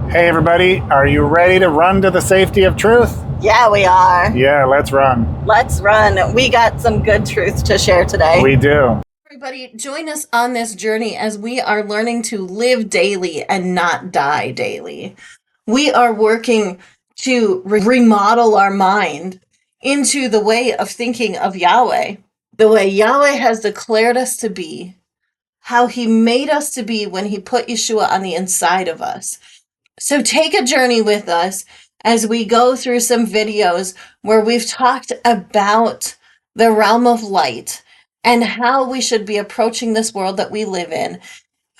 Hey everybody, are you ready to run to the safety of truth? Yeah, we are. Yeah, let's run. Let's run. We got some good truth to share today. We do. Everybody, join us on this journey as we are learning to live daily and not die daily. We are working to remodel our mind into the way of thinking of Yahweh, the way Yahweh has declared us to be, how he made us to be when he put Yeshua on the inside of us. So take a journey with us as we go through some videos where we've talked about the realm of light and how we should be approaching this world that we live in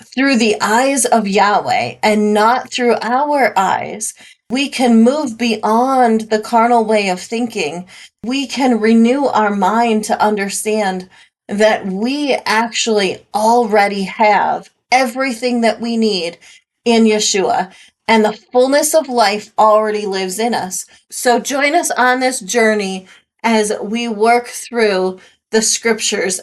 through the eyes of Yahweh and not through our eyes. We can move beyond the carnal way of thinking. We can renew our mind to understand that we actually already have everything that we need in Yeshua, and the fullness of life already lives in us. So join us on this journey as we work through the scriptures.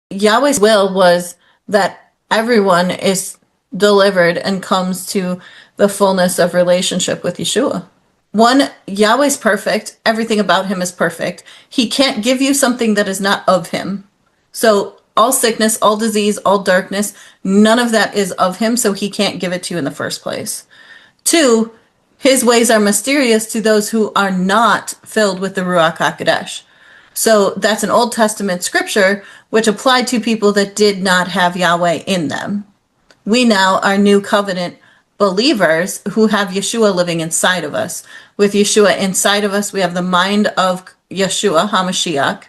Yahweh's will was that everyone is delivered and comes to the fullness of relationship with Yeshua. One, Yahweh's perfect. Everything about him is perfect. He can't give you something that is not of him. So all sickness, all disease, all darkness, none of that is of him, so he can't give it to you in the first place. Two, his ways are mysterious to those who are not filled with the Ruach HaKodesh. So that's an Old Testament scripture which applied to people that did not have Yahweh in them. We now are new covenant believers who have Yeshua living inside of us. With Yeshua inside of us, we have the mind of Yeshua, HaMashiach,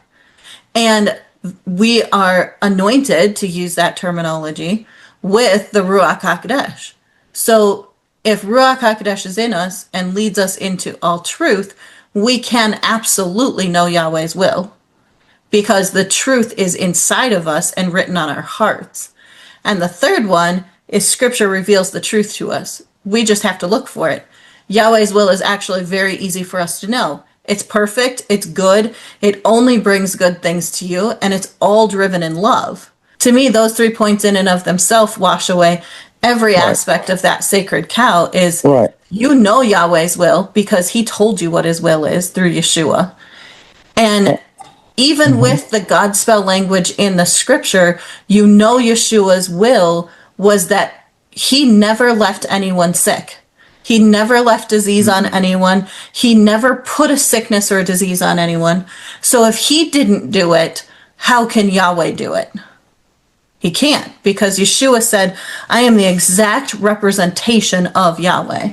and we are anointed, to use that terminology, with the Ruach HaKodesh. So if Ruach HaKodesh is in us and leads us into all truth, we can absolutely know Yahweh's will because the truth is inside of us and written on our hearts. And the third one is scripture reveals the truth to us. We just have to look for it. Yahweh's will is actually very easy for us to know. It's perfect, it's good, it only brings good things to you, and it's all driven in love. To me, those 3 points in and of themselves wash away every aspect of that sacred cow is you know Yahweh's will because he told you what his will is through Yeshua. And even with the Godspell language in the scripture, you know Yeshua's will was that he never left anyone sick. He never left disease on anyone. He never put a sickness or a disease on anyone. So if he didn't do it, how can Yahweh do it? He can't, because Yeshua said, I am the exact representation of Yahweh.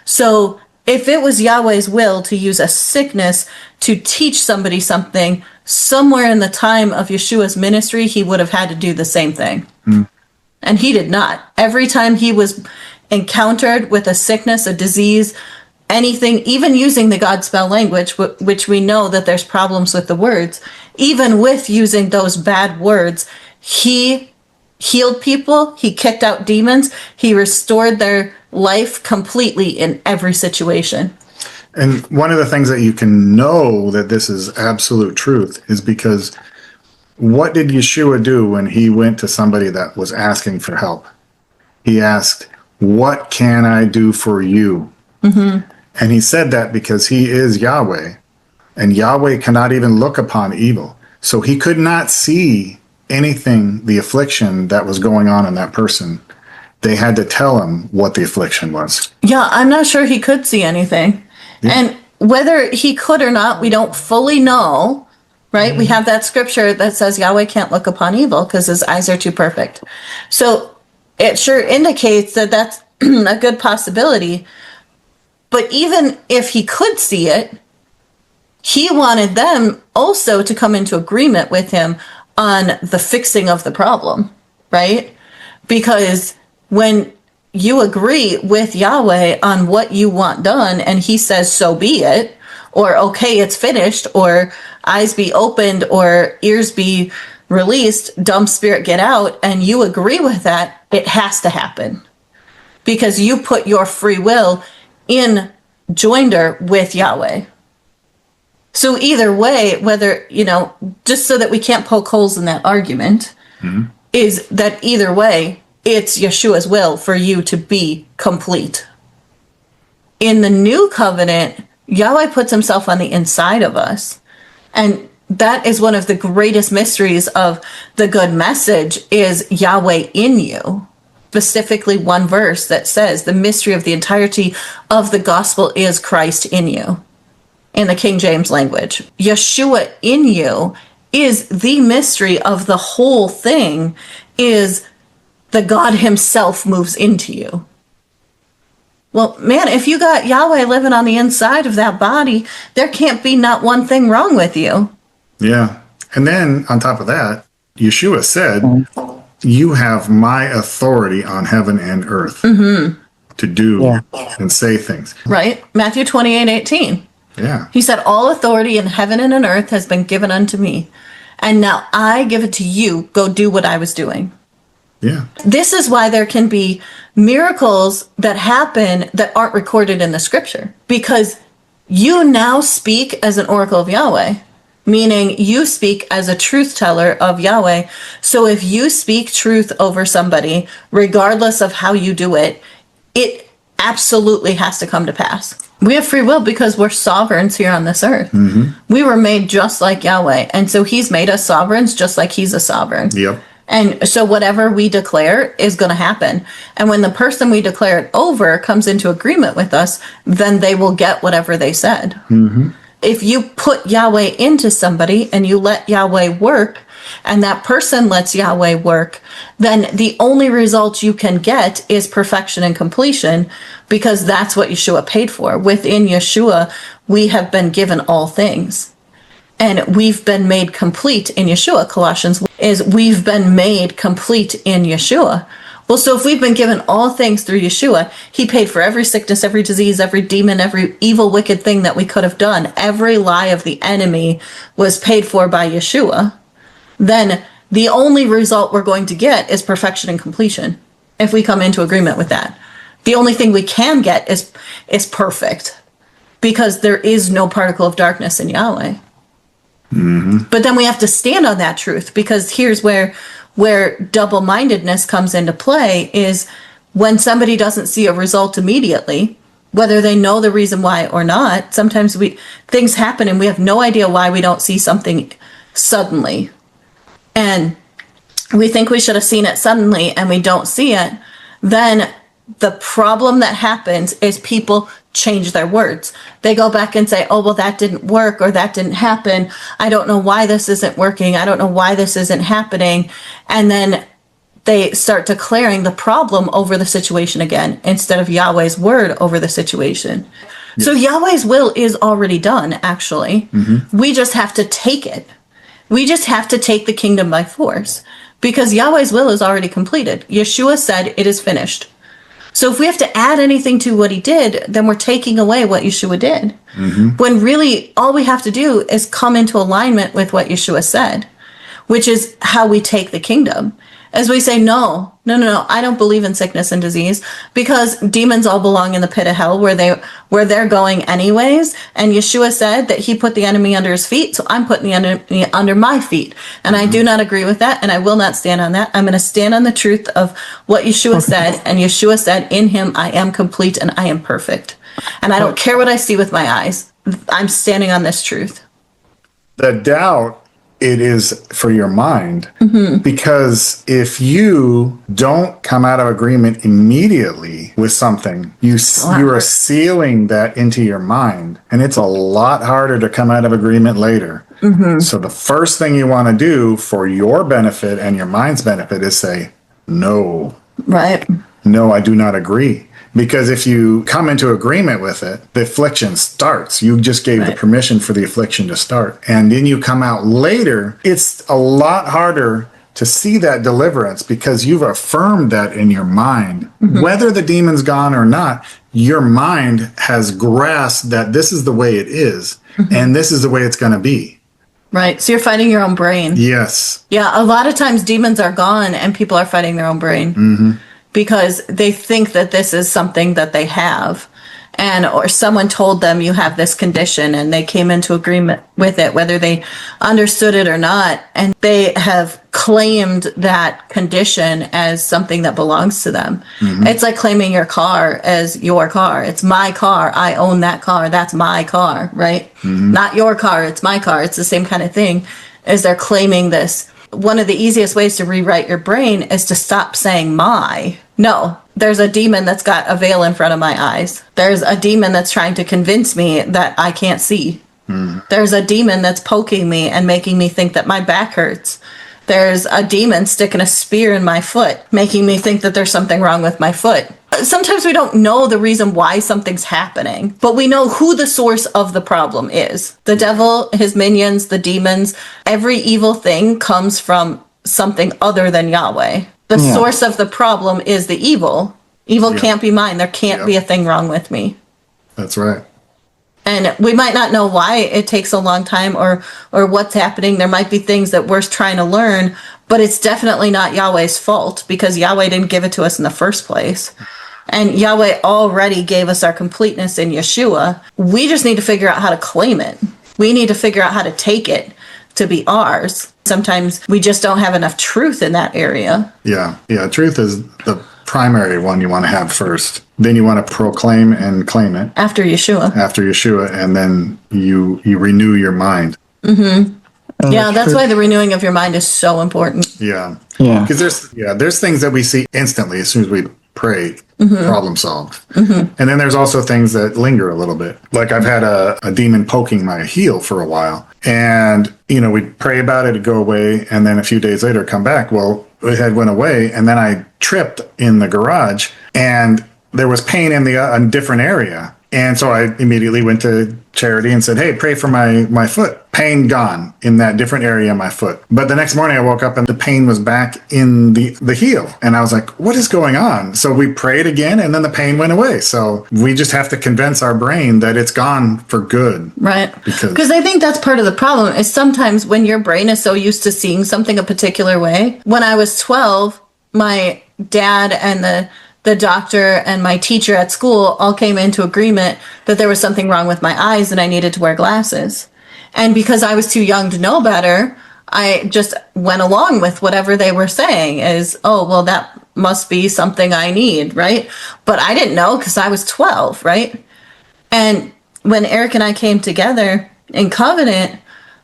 So if it was Yahweh's will to use a sickness to teach somebody something, somewhere in the time of Yeshua's ministry, he would have had to do the same thing. And he did not. Every time he was encountered with a sickness, a disease, anything, even using the Godspell language, which we know that there's problems with the words, even with using those bad words, he healed people, he kicked out demons, he restored their life completely in every situation. And one of the things that you can know that this is absolute truth is because what did Yeshua do when he went to somebody that was asking for help? He asked, what can I do for you? And he said that because he is Yahweh, and Yahweh cannot even look upon evil. So he could not see anything, the affliction that was going on in that person. They had to tell him what the affliction was. Yeah, I'm not sure he could see anything. Yeah. And whether he could or not, we don't fully know, right? We have that scripture that says Yahweh can't look upon evil because his eyes are too perfect. So it sure indicates that that's a good possibility. But even if he could see it, he wanted them also to come into agreement with him on the fixing of the problem, right? Because when you agree with Yahweh on what you want done and he says, so be it, or okay, it's finished, or eyes be opened, or ears be released, dumb spirit get out, and you agree with that, it has to happen. Because you put your free will in joinder with Yahweh. So either way, whether, just so that we can't poke holes in that argument, is that either way, it's Yeshua's will for you to be complete. In the new covenant, Yahweh puts himself on the inside of us. And that is one of the greatest mysteries of the good message is Yahweh in you. Specifically one verse that says the mystery of the entirety of the gospel is Christ in you. In the King James language, Yeshua in you is the mystery of the whole thing, is the God himself moves into you. Well, man, if you got Yahweh living on the inside of that body, there can't be not one thing wrong with you. Yeah. And then on top of that, Yeshua said, you have my authority on heaven and earth to do and say things. Right? Matthew 28:18. Yeah. He said, all authority in heaven and in earth has been given unto me. And now I give it to you. Go do what I was doing. Yeah. This is why there can be miracles that happen that aren't recorded in the scripture. Because you now speak as an oracle of Yahweh, meaning you speak as a truth teller of Yahweh. So if you speak truth over somebody, regardless of how you do it, it absolutely has to come to pass. We have free will because we're sovereigns here on this earth. We were made just like Yahweh. And so he's made us sovereigns just like he's a sovereign. Yep. And so whatever we declare is going to happen. And when the person we declare it over comes into agreement with us, then they will get whatever they said. If you put Yahweh into somebody and you let Yahweh work, and that person lets Yahweh work, then the only result you can get is perfection and completion, because that's what Yeshua paid for. Within Yeshua, we have been given all things. And we've been made complete in Yeshua. Colossians is we've been made complete in Yeshua. Well, so if we've been given all things through Yeshua, he paid for every sickness, every disease, every demon, every evil, wicked thing that we could have done. Every lie of the enemy was paid for by Yeshua. Then the only result we're going to get is perfection and completion if we come into agreement with that. The only thing we can get is perfect, because there is no particle of darkness in Yahweh. But then we have to stand on that truth, because here's where double-mindedness comes into play, is when somebody doesn't see a result immediately, whether they know the reason why or not. Sometimes things happen and we have no idea why we don't see something suddenly. And we think we should have seen it suddenly and we don't see it. Then the problem that happens is people change their words. They go back and say, oh, well, that didn't work, or that didn't happen. I don't know why this isn't working. I don't know why this isn't happening. And then they start declaring the problem over the situation again, instead of Yahweh's word over the situation. Yes. So Yahweh's will is already done, actually. We just have to take it. We just have to take the kingdom by force, because Yahweh's will is already completed. Yeshua said it is finished. So if we have to add anything to what he did, then we're taking away what Yeshua did. When really all we have to do is come into alignment with what Yeshua said, which is how we take the kingdom. As we say, no, I don't believe in sickness and disease, because demons all belong in the pit of hell where they're going anyways. And Yeshua said that he put the enemy under his feet, so I'm putting the enemy under my feet. And I do not agree with that, and I will not stand on that. I'm going to stand on the truth of what Yeshua said, and Yeshua said, in him I am complete and I am perfect. And I don't care what I see with my eyes. I'm standing on this truth. The doubt, it is for your mind, because if you don't come out of agreement immediately with something, you are sealing that into your mind, and it's a lot harder to come out of agreement later. So the first thing you want to do for your benefit and your mind's benefit is say, no. Right. No, I do not agree. Because if you come into agreement with it, the affliction starts. You just gave the permission for the affliction to start. And then you come out later, it's a lot harder to see that deliverance, because you've affirmed that in your mind. Whether the demon's gone or not, your mind has grasped that this is the way it is, and this is the way it's going to be. Right. So you're fighting your own brain. Yes. Yeah. A lot of times demons are gone and people are fighting their own brain. Because they think that this is something that they have. and or someone told them you have this condition and they came into agreement with it, whether they understood it or not, and they have claimed that condition as something that belongs to them. It's like claiming your car as your car. It's my car. I own that car. That's my car, right? Not your car. It's my car. It's the same kind of thing as they're claiming this. One of the easiest ways to rewrite your brain is to stop saying my. No, there's a demon that's got a veil in front of my eyes. There's a demon that's trying to convince me that I can't see. There's a demon that's poking me and making me think that my back hurts. There's a demon sticking a spear in my foot, making me think that there's something wrong with my foot. Sometimes we don't know the reason why something's happening, but we know who the source of the problem is. The devil, his minions, the demons, every evil thing comes from something other than Yahweh. The source of the problem is the evil. Evil can't be mine. There can't be a thing wrong with me. That's right. And we might not know why it takes a long time or what's happening. There might be things that we're trying to learn, but it's definitely not Yahweh's fault because Yahweh didn't give it to us in the first place. And Yahweh already gave us our completeness in Yeshua. We just need to figure out how to claim it. We need to figure out how to take it to be ours. Sometimes we just don't have enough truth in that area. Yeah. Truth is the primary one you want to have first. Then you want to proclaim and claim it. After Yeshua. And then you renew your mind. Yeah, that's why the renewing of your mind is so important. Yeah. Because there's things that we see instantly as soon as we pray, problem solved. And then there's also things that linger a little bit. Like I've had a demon poking my heel for a while. And, we'd pray about it, it'd go away. And then a few days later, come back. Well, it had went away. And then I tripped in the garage and there was pain in a different area. And so I immediately went to Charity and said, hey, pray for my foot. Pain gone in that different area of my foot. But the next morning I woke up and the pain was back in the heel. And I was like, what is going on? So we prayed again and then the pain went away. So we just have to convince our brain that it's gone for good. Right. Because I think that's part of the problem is sometimes when your brain is so used to seeing something a particular way. When I was 12, my dad and the doctor and my teacher at school all came into agreement that there was something wrong with my eyes and I needed to wear glasses. And because I was too young to know better, I just went along with whatever they were saying is, oh, well, that must be something I need, right? But I didn't know because I was 12, right? And when Eric and I came together in covenant,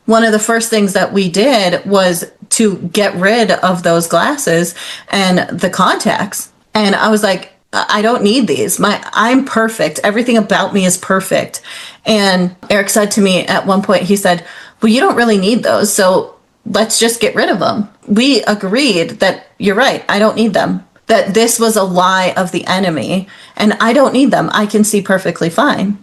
one of the first things that we did was to get rid of those glasses and the contacts. And I was like, I don't need these. I'm perfect. Everything about me is perfect. And Eric said to me at one point, he said, well, you don't really need those. So let's just get rid of them. We agreed that you're right. I don't need them. That this was a lie of the enemy and I don't need them. I can see perfectly fine.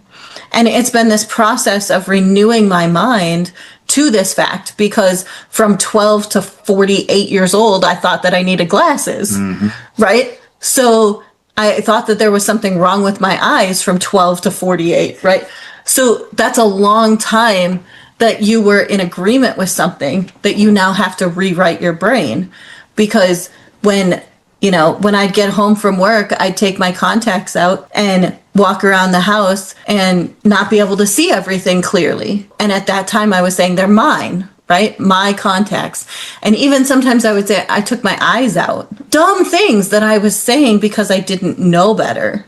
And it's been this process of renewing my mind to this fact because from 12 to 48 years old, I thought that I needed glasses, right? So I thought that there was something wrong with my eyes from 12 to 48, right? So that's a long time that you were in agreement with something that you now have to rewrite your brain. Because when I'd get home from work, I'd take my contacts out and walk around the house and not be able to see everything clearly. And at that time I was saying they're mine. Right? My contacts. And even sometimes I would say I took my eyes out. Dumb things that I was saying because I didn't know better.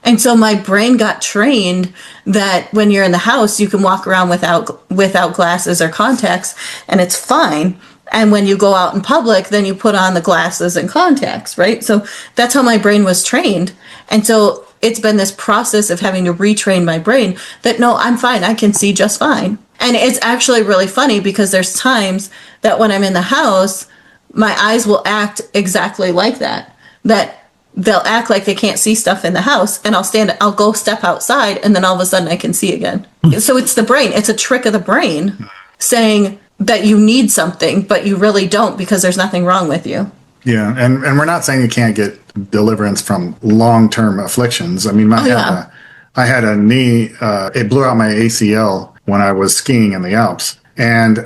And so my brain got trained that when you're in the house, you can walk around without glasses or contacts and it's fine. And when you go out in public, then you put on the glasses and contacts, right? So that's how my brain was trained. And so it's been this process of having to retrain my brain that no, I'm fine. I can see just fine. And it's actually really funny because there's times that when I'm in the house, my eyes will act exactly like that. That they'll act like they can't see stuff in the house and I'll go step outside and then all of a sudden I can see again. So it's the brain. It's a trick of the brain saying that you need something, but you really don't because there's nothing wrong with you. Yeah. And we're not saying you can't get deliverance from long-term afflictions. I mean, I had a knee, it blew out my ACL when I was skiing in the Alps. And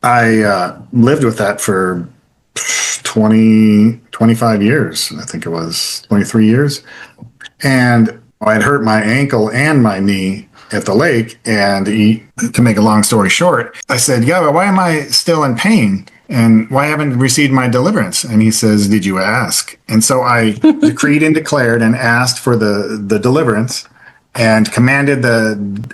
I lived with that for 25 years, I think it was 23 years. And I'd hurt my ankle and my knee at the lake. And to make a long story short, I said, Yahweh, why am I still in pain? And why haven't I received my deliverance? And he says, did you ask? And so I decreed and declared and asked for the deliverance and commanded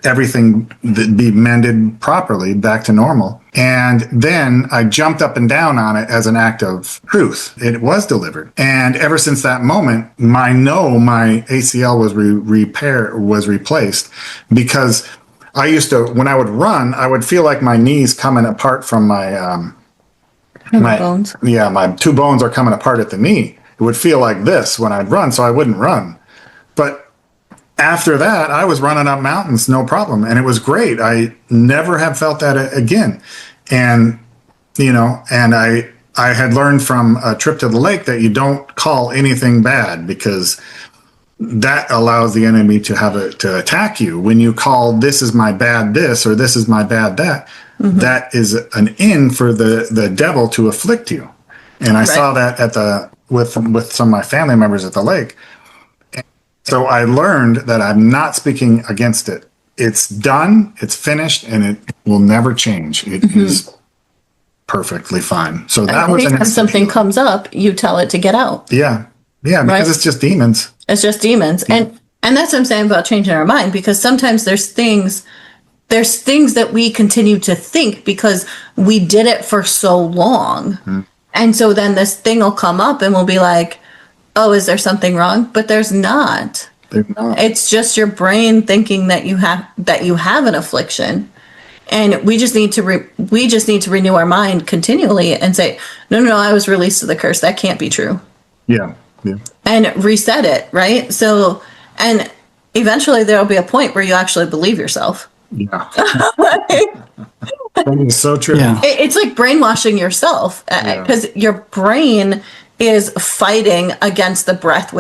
everything that be mended properly back to normal. And then I jumped up and down on it as an act of truth. It was delivered. And ever since that moment, my ACL was replaced, because I used to, when I would run, I would feel like my knees coming apart from my bones. Yeah, my two bones are coming apart at the knee. It would feel like this when I'd run, so I wouldn't run. But after that, I was running up mountains, no problem. And it was great. I never have felt that again. And, and I had learned from a trip to the lake that you don't call anything bad, because that allows the enemy to attack you. When you call, this is my bad this, or this is my bad that, that is an in for the devil to afflict you. And I saw that with some of my family members at the lake. So I learned that I'm not speaking against it. It's done, it's finished, and it will never change. It is perfectly fine. So that was anytime something comes up, you tell it to get out. Yeah, because it's just demons. It's just demons. And that's what I'm saying about changing our mind, because sometimes there's things that we continue to think because we did it for so long. And so then this thing will come up and we'll be like, oh, is there something wrong? But there's not. It's just your brain thinking that you have an affliction. And we just need to renew our mind continually and say, no, I was released of the curse. That can't be true. Yeah. And reset it, right? So, and eventually there'll be a point where you actually believe yourself. Yeah. That is so true. Yeah. It's like brainwashing yourself, because your brain is fighting against the breath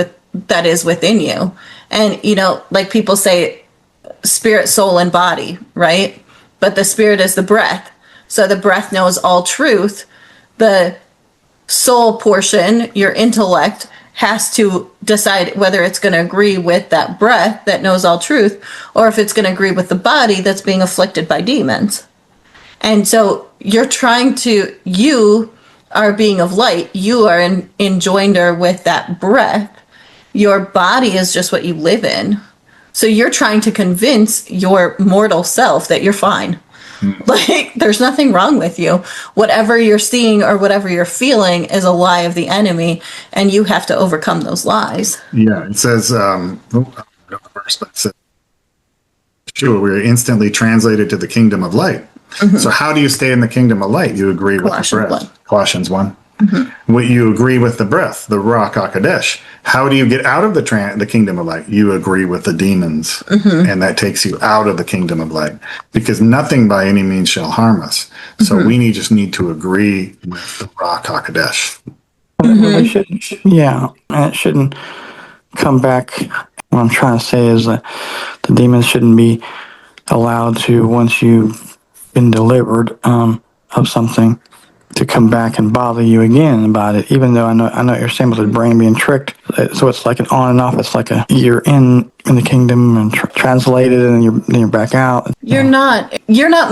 that is within you. And, like people say, spirit, soul, and body, right? But the spirit is the breath. So the breath knows all truth. The soul portion, your intellect, has to decide whether it's going to agree with that breath that knows all truth, or if it's going to agree with the body that's being afflicted by demons. And so you are being of light. You are in joinder with that breath. Your body is just what you live in. So you're trying to convince your mortal self that you're fine. Like, there's nothing wrong with you. Whatever you're seeing or whatever you're feeling is a lie of the enemy, and you have to overcome those lies. Yeah, it says, I don't know the verse, but it says, sure, we're instantly translated to the kingdom of light. So how do you stay in the kingdom of light? You agree with the breath. Colossians 1. What you agree with the breath, the Ruach HaKodesh. How do you get out of the kingdom of light? You agree with the demons, and that takes you out of the kingdom of light, because nothing by any means shall harm us. So we just need to agree with the Ruach HaKodesh. And it shouldn't come back. What I'm trying to say is that the demons shouldn't be allowed to, once you've been delivered of something, to come back and bother you again about it. Even though I know what you're saying about the brain being tricked, so it's like an on and off. It's like you're in the kingdom and translated, and then you're back out. You're not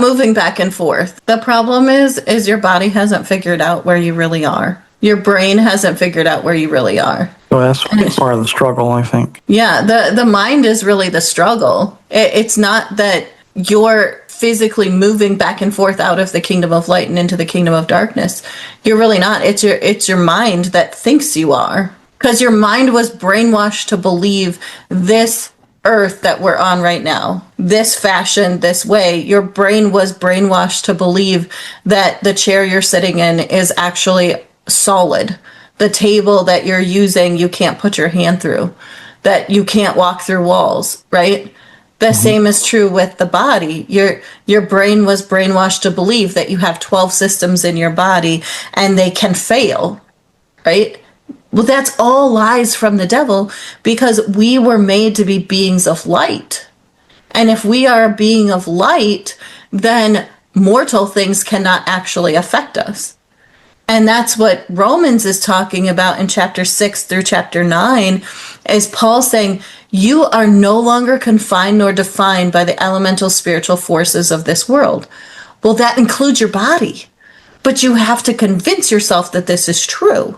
moving back and forth. The problem is your body hasn't figured out where you really are. Your brain hasn't figured out where you really are. So that's part of the struggle, I think. Yeah, the mind is really the struggle. It's not that you're physically moving back and forth out of the kingdom of light and into the kingdom of darkness. You're really not. It's your mind that thinks you are, because your mind was brainwashed to believe this earth that we're on right now, this fashion, this way. Your brain was brainwashed to believe that the chair you're sitting in is actually solid. The table that you're using, you can't put your hand through, that you can't walk through walls, right? The same is true with the body. Your brain was brainwashed to believe that you have 12 systems in your body and they can fail, right? Well, that's all lies from the devil, because we were made to be beings of light. And if we are a being of light, then mortal things cannot actually affect us. And that's what Romans is talking about in chapter 6 through chapter 9, is Paul saying, you are no longer confined nor defined by the elemental spiritual forces of this world. Well, that includes your body, but you have to convince yourself that this is true.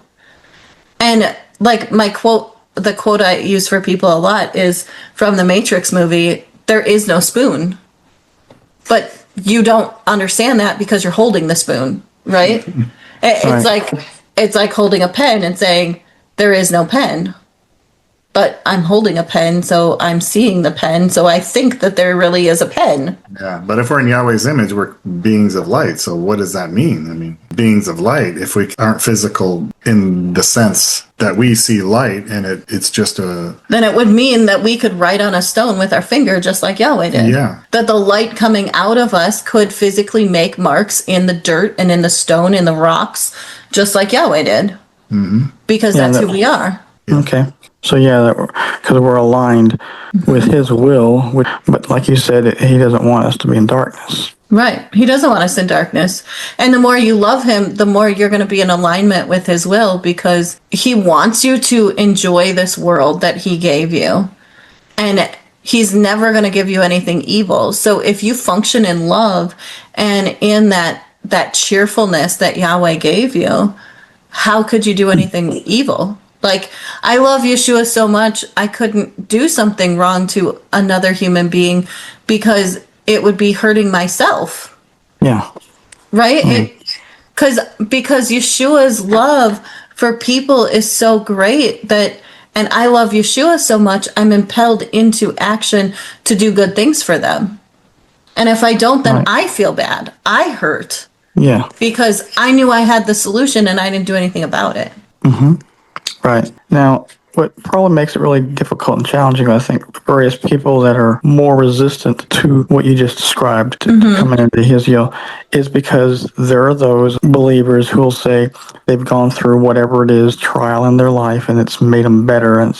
And like the quote I use for people a lot is from the Matrix movie, there is no spoon. But you don't understand that because you're holding the spoon, right? It's like holding a pen and saying there is no pen. But I'm holding a pen, so I'm seeing the pen, so I think that there really is a pen. Yeah, but if we're in Yahweh's image, we're beings of light. So what does that mean? I mean, beings of light, if we aren't physical in the sense that we see light and it's just a... Then it would mean that we could write on a stone with our finger just like Yahweh did. Yeah. That the light coming out of us could physically make marks in the dirt and in the stone, in the rocks, just like Yahweh did. Mm-hmm. Because that's who we are. Okay. So yeah, because we're aligned with his will, but like you said, he doesn't want us to be in darkness. Right. He doesn't want us in darkness. And the more you love him, the more you're going to be in alignment with his will, because he wants you to enjoy this world that he gave you. And he's never going to give you anything evil. So if you function in love and in that cheerfulness that Yahweh gave you, how could you do anything evil? Like, I love Yeshua so much, I couldn't do something wrong to another human being because it would be hurting myself. Yeah. Right? Because Yeshua's love for people is so great and I love Yeshua so much, I'm impelled into action to do good things for them. And if I don't, then I feel bad. I hurt. Yeah. Because I knew I had the solution and I didn't do anything about it. Mm-hmm. Right. Now, what probably makes it really difficult and challenging, I think, for various people that are more resistant to what you just described, to coming into his will, is because there are those believers who will say they've gone through whatever it is, trial in their life, and it's made them better, and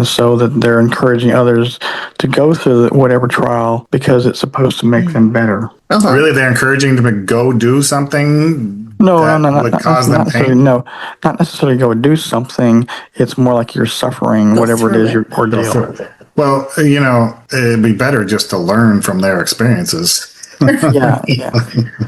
so that they're encouraging others to go through whatever trial because it's supposed to make them better. Uh-huh. Really, they're encouraging them to go do something No, would cause them pain? No, not necessarily go do something. It's more like you're suffering, whatever it is, your ordeal. Well, it'd be better just to learn from their experiences. Yeah.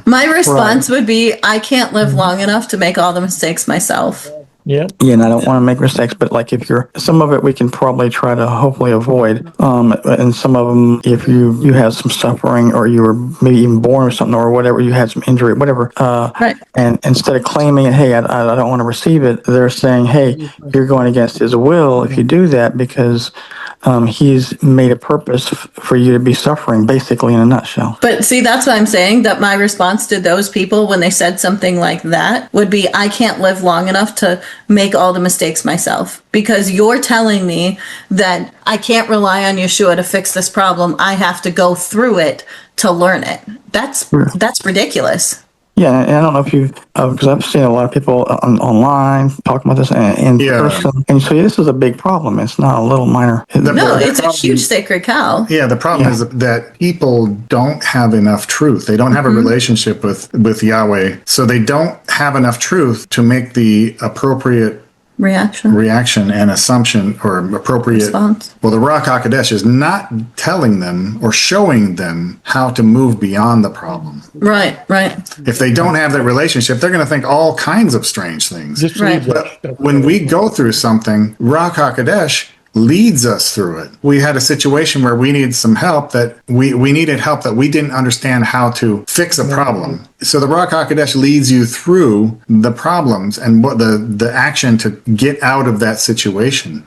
My response would be, I can't live long enough to make all the mistakes myself. Yeah, and I don't want to make mistakes, but like some of it we can probably try to hopefully avoid. And some of them, if you have some suffering or you were maybe even born with something or whatever, you had some injury, whatever. Right. And instead of claiming, hey, I don't want to receive it, they're saying, hey, you're going against his will if you do that because he's made a purpose for you to be suffering, basically, in a nutshell. But see, that's what I'm saying, that my response to those people when they said something like that would be, I can't live long enough to make all the mistakes myself, because you're telling me that I can't rely on Yeshua to fix this problem. I have to go through it to learn it. That's ridiculous. Yeah, and I don't know if you've, because I've seen a lot of people online talking about this in person. And so this is a big problem. It's not a little minor. No, it's a huge sacred cow. Yeah, the problem is that people don't have enough truth. They don't have a relationship with Yahweh. So they don't have enough truth to make the appropriate reaction and assumption or appropriate response. Well, the Ruach HaKodesh is not telling them or showing them how to move beyond the problem. Right. If they don't have that relationship, they're going to think all kinds of strange things. Right. But when we go through something, Ruach HaKodesh leads us through it. We had a situation where we needed some help that we needed help that we didn't understand how to fix a problem. So the Ruach HaKodesh leads you through the problems and what the action to get out of that situation.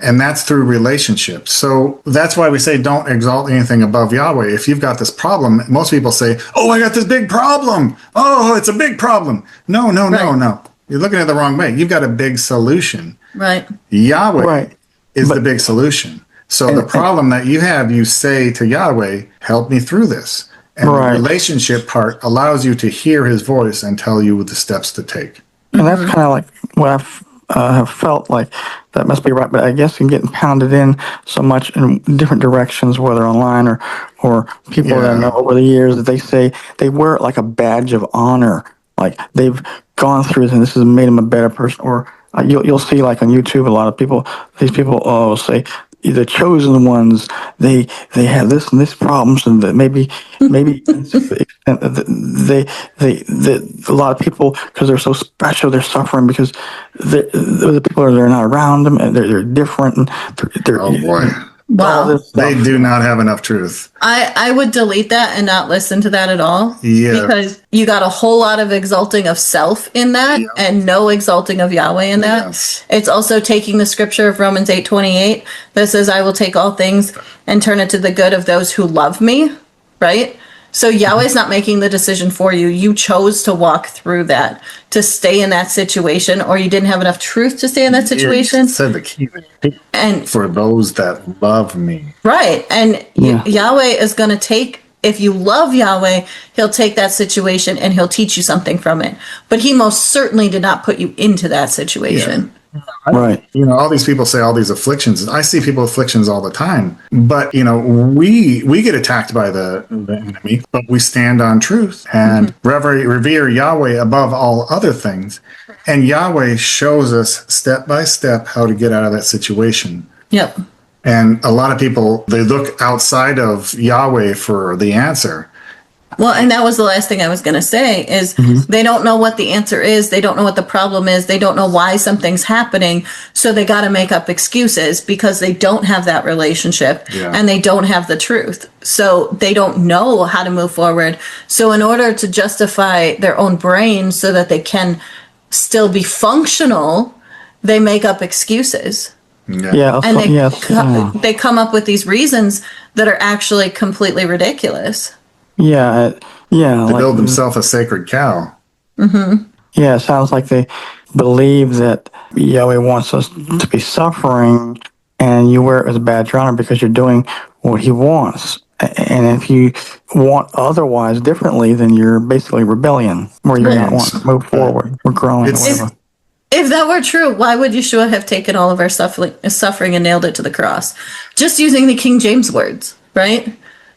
And that's through relationships. So that's why we say don't exalt anything above Yahweh. If you've got this problem, most people say, oh, I got this big problem. Oh, it's a big problem. No. You're looking at it the wrong way. You've got a big solution. Right. Yahweh is the big solution. So the problem that you have, you say to Yahweh, help me through this. And the relationship part allows you to hear his voice and tell you the steps to take. And that's kind of like what have felt like that must be right. But I guess in getting pounded in so much in different directions, whether online or people that I know over the years, that they say they wear it like a badge of honor Like they've gone through this and this has made them a better person. Or you'll see like on YouTube, a lot of people, these people say the chosen ones, they have this and this problems, and that maybe they a lot of people, because they're so special, they're suffering because the people they're not around them, and they're different, and they're Oh boy. all Wow. this They stuff. do not have enough truth. I would delete that and not listen to that at all. Yeah. Because you got a whole lot of exalting of self in that Yeah. and no exalting of Yahweh in that. Yes. It's also taking the scripture of Romans 8:28 that says, I will take all things and turn it to the good of those who love me, right? So Yahweh's not making the decision for you. You chose to walk through that, to stay in that situation, or you didn't have enough truth to stay in that situation. You said the key And for those that love me. right. And Yeah. Yahweh is going to take, if you love Yahweh, he'll take that situation and he'll teach you something from it. But he most certainly did not put you into that situation. Right. You know, all these people say all these afflictions. I see people with afflictions all the time. But, you know, we get attacked by the enemy, but we stand on truth and revere Yahweh above all other things. And Yahweh shows us step by step how to get out of that situation. Yep. And a lot of people, they look outside of Yahweh for the answer. Well, and that was the last thing I was going to say is they don't know what the answer is. They don't know what the problem is. They don't know why something's happening. So they got to make up excuses because they don't have that relationship and they don't have the truth. So they don't know how to move forward. So in order to justify their own brain so that they can still be functional, they make up excuses. Yeah. And they, yes. they come up with these reasons that are actually completely ridiculous. Yeah. Yeah. They Like, build themselves a sacred cow. yeah. It sounds like they believe that Yahweh wants us to be suffering, and you wear it as a badge of honor because you're doing what He wants. And if you want otherwise differently, then you're basically rebellion, where you're not wanting to move forward or growing or It's- whatever. If that were true, why would Yeshua have taken all of our suffering and nailed it to the cross? Just using the King James words, right?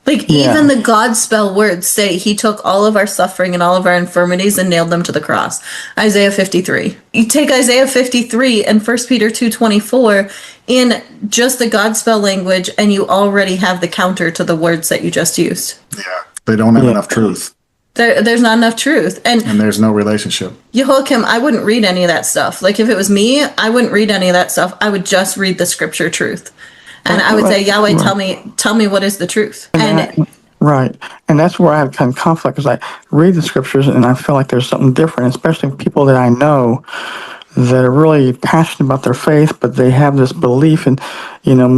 Like Yeah. even the Godspell words say he took all of our suffering and all of our infirmities and nailed them to the cross. Isaiah 53. You take Isaiah 53 and 1 Peter 2:24 in just the Godspell language and you already have the counter to the words that you just used. Yeah. They don't have enough truth. There's not enough truth. And And there's no relationship. Yehoiakim, I wouldn't read any of that stuff. Like if it was me, I wouldn't read any of that stuff. I would just read the scripture truth. And I would say, Yahweh, tell me what is the truth. And Right. And that's where I have kind of conflict, because I read the scriptures and I feel like there's something different, especially people that I know that are really passionate about their faith, but they have this belief, and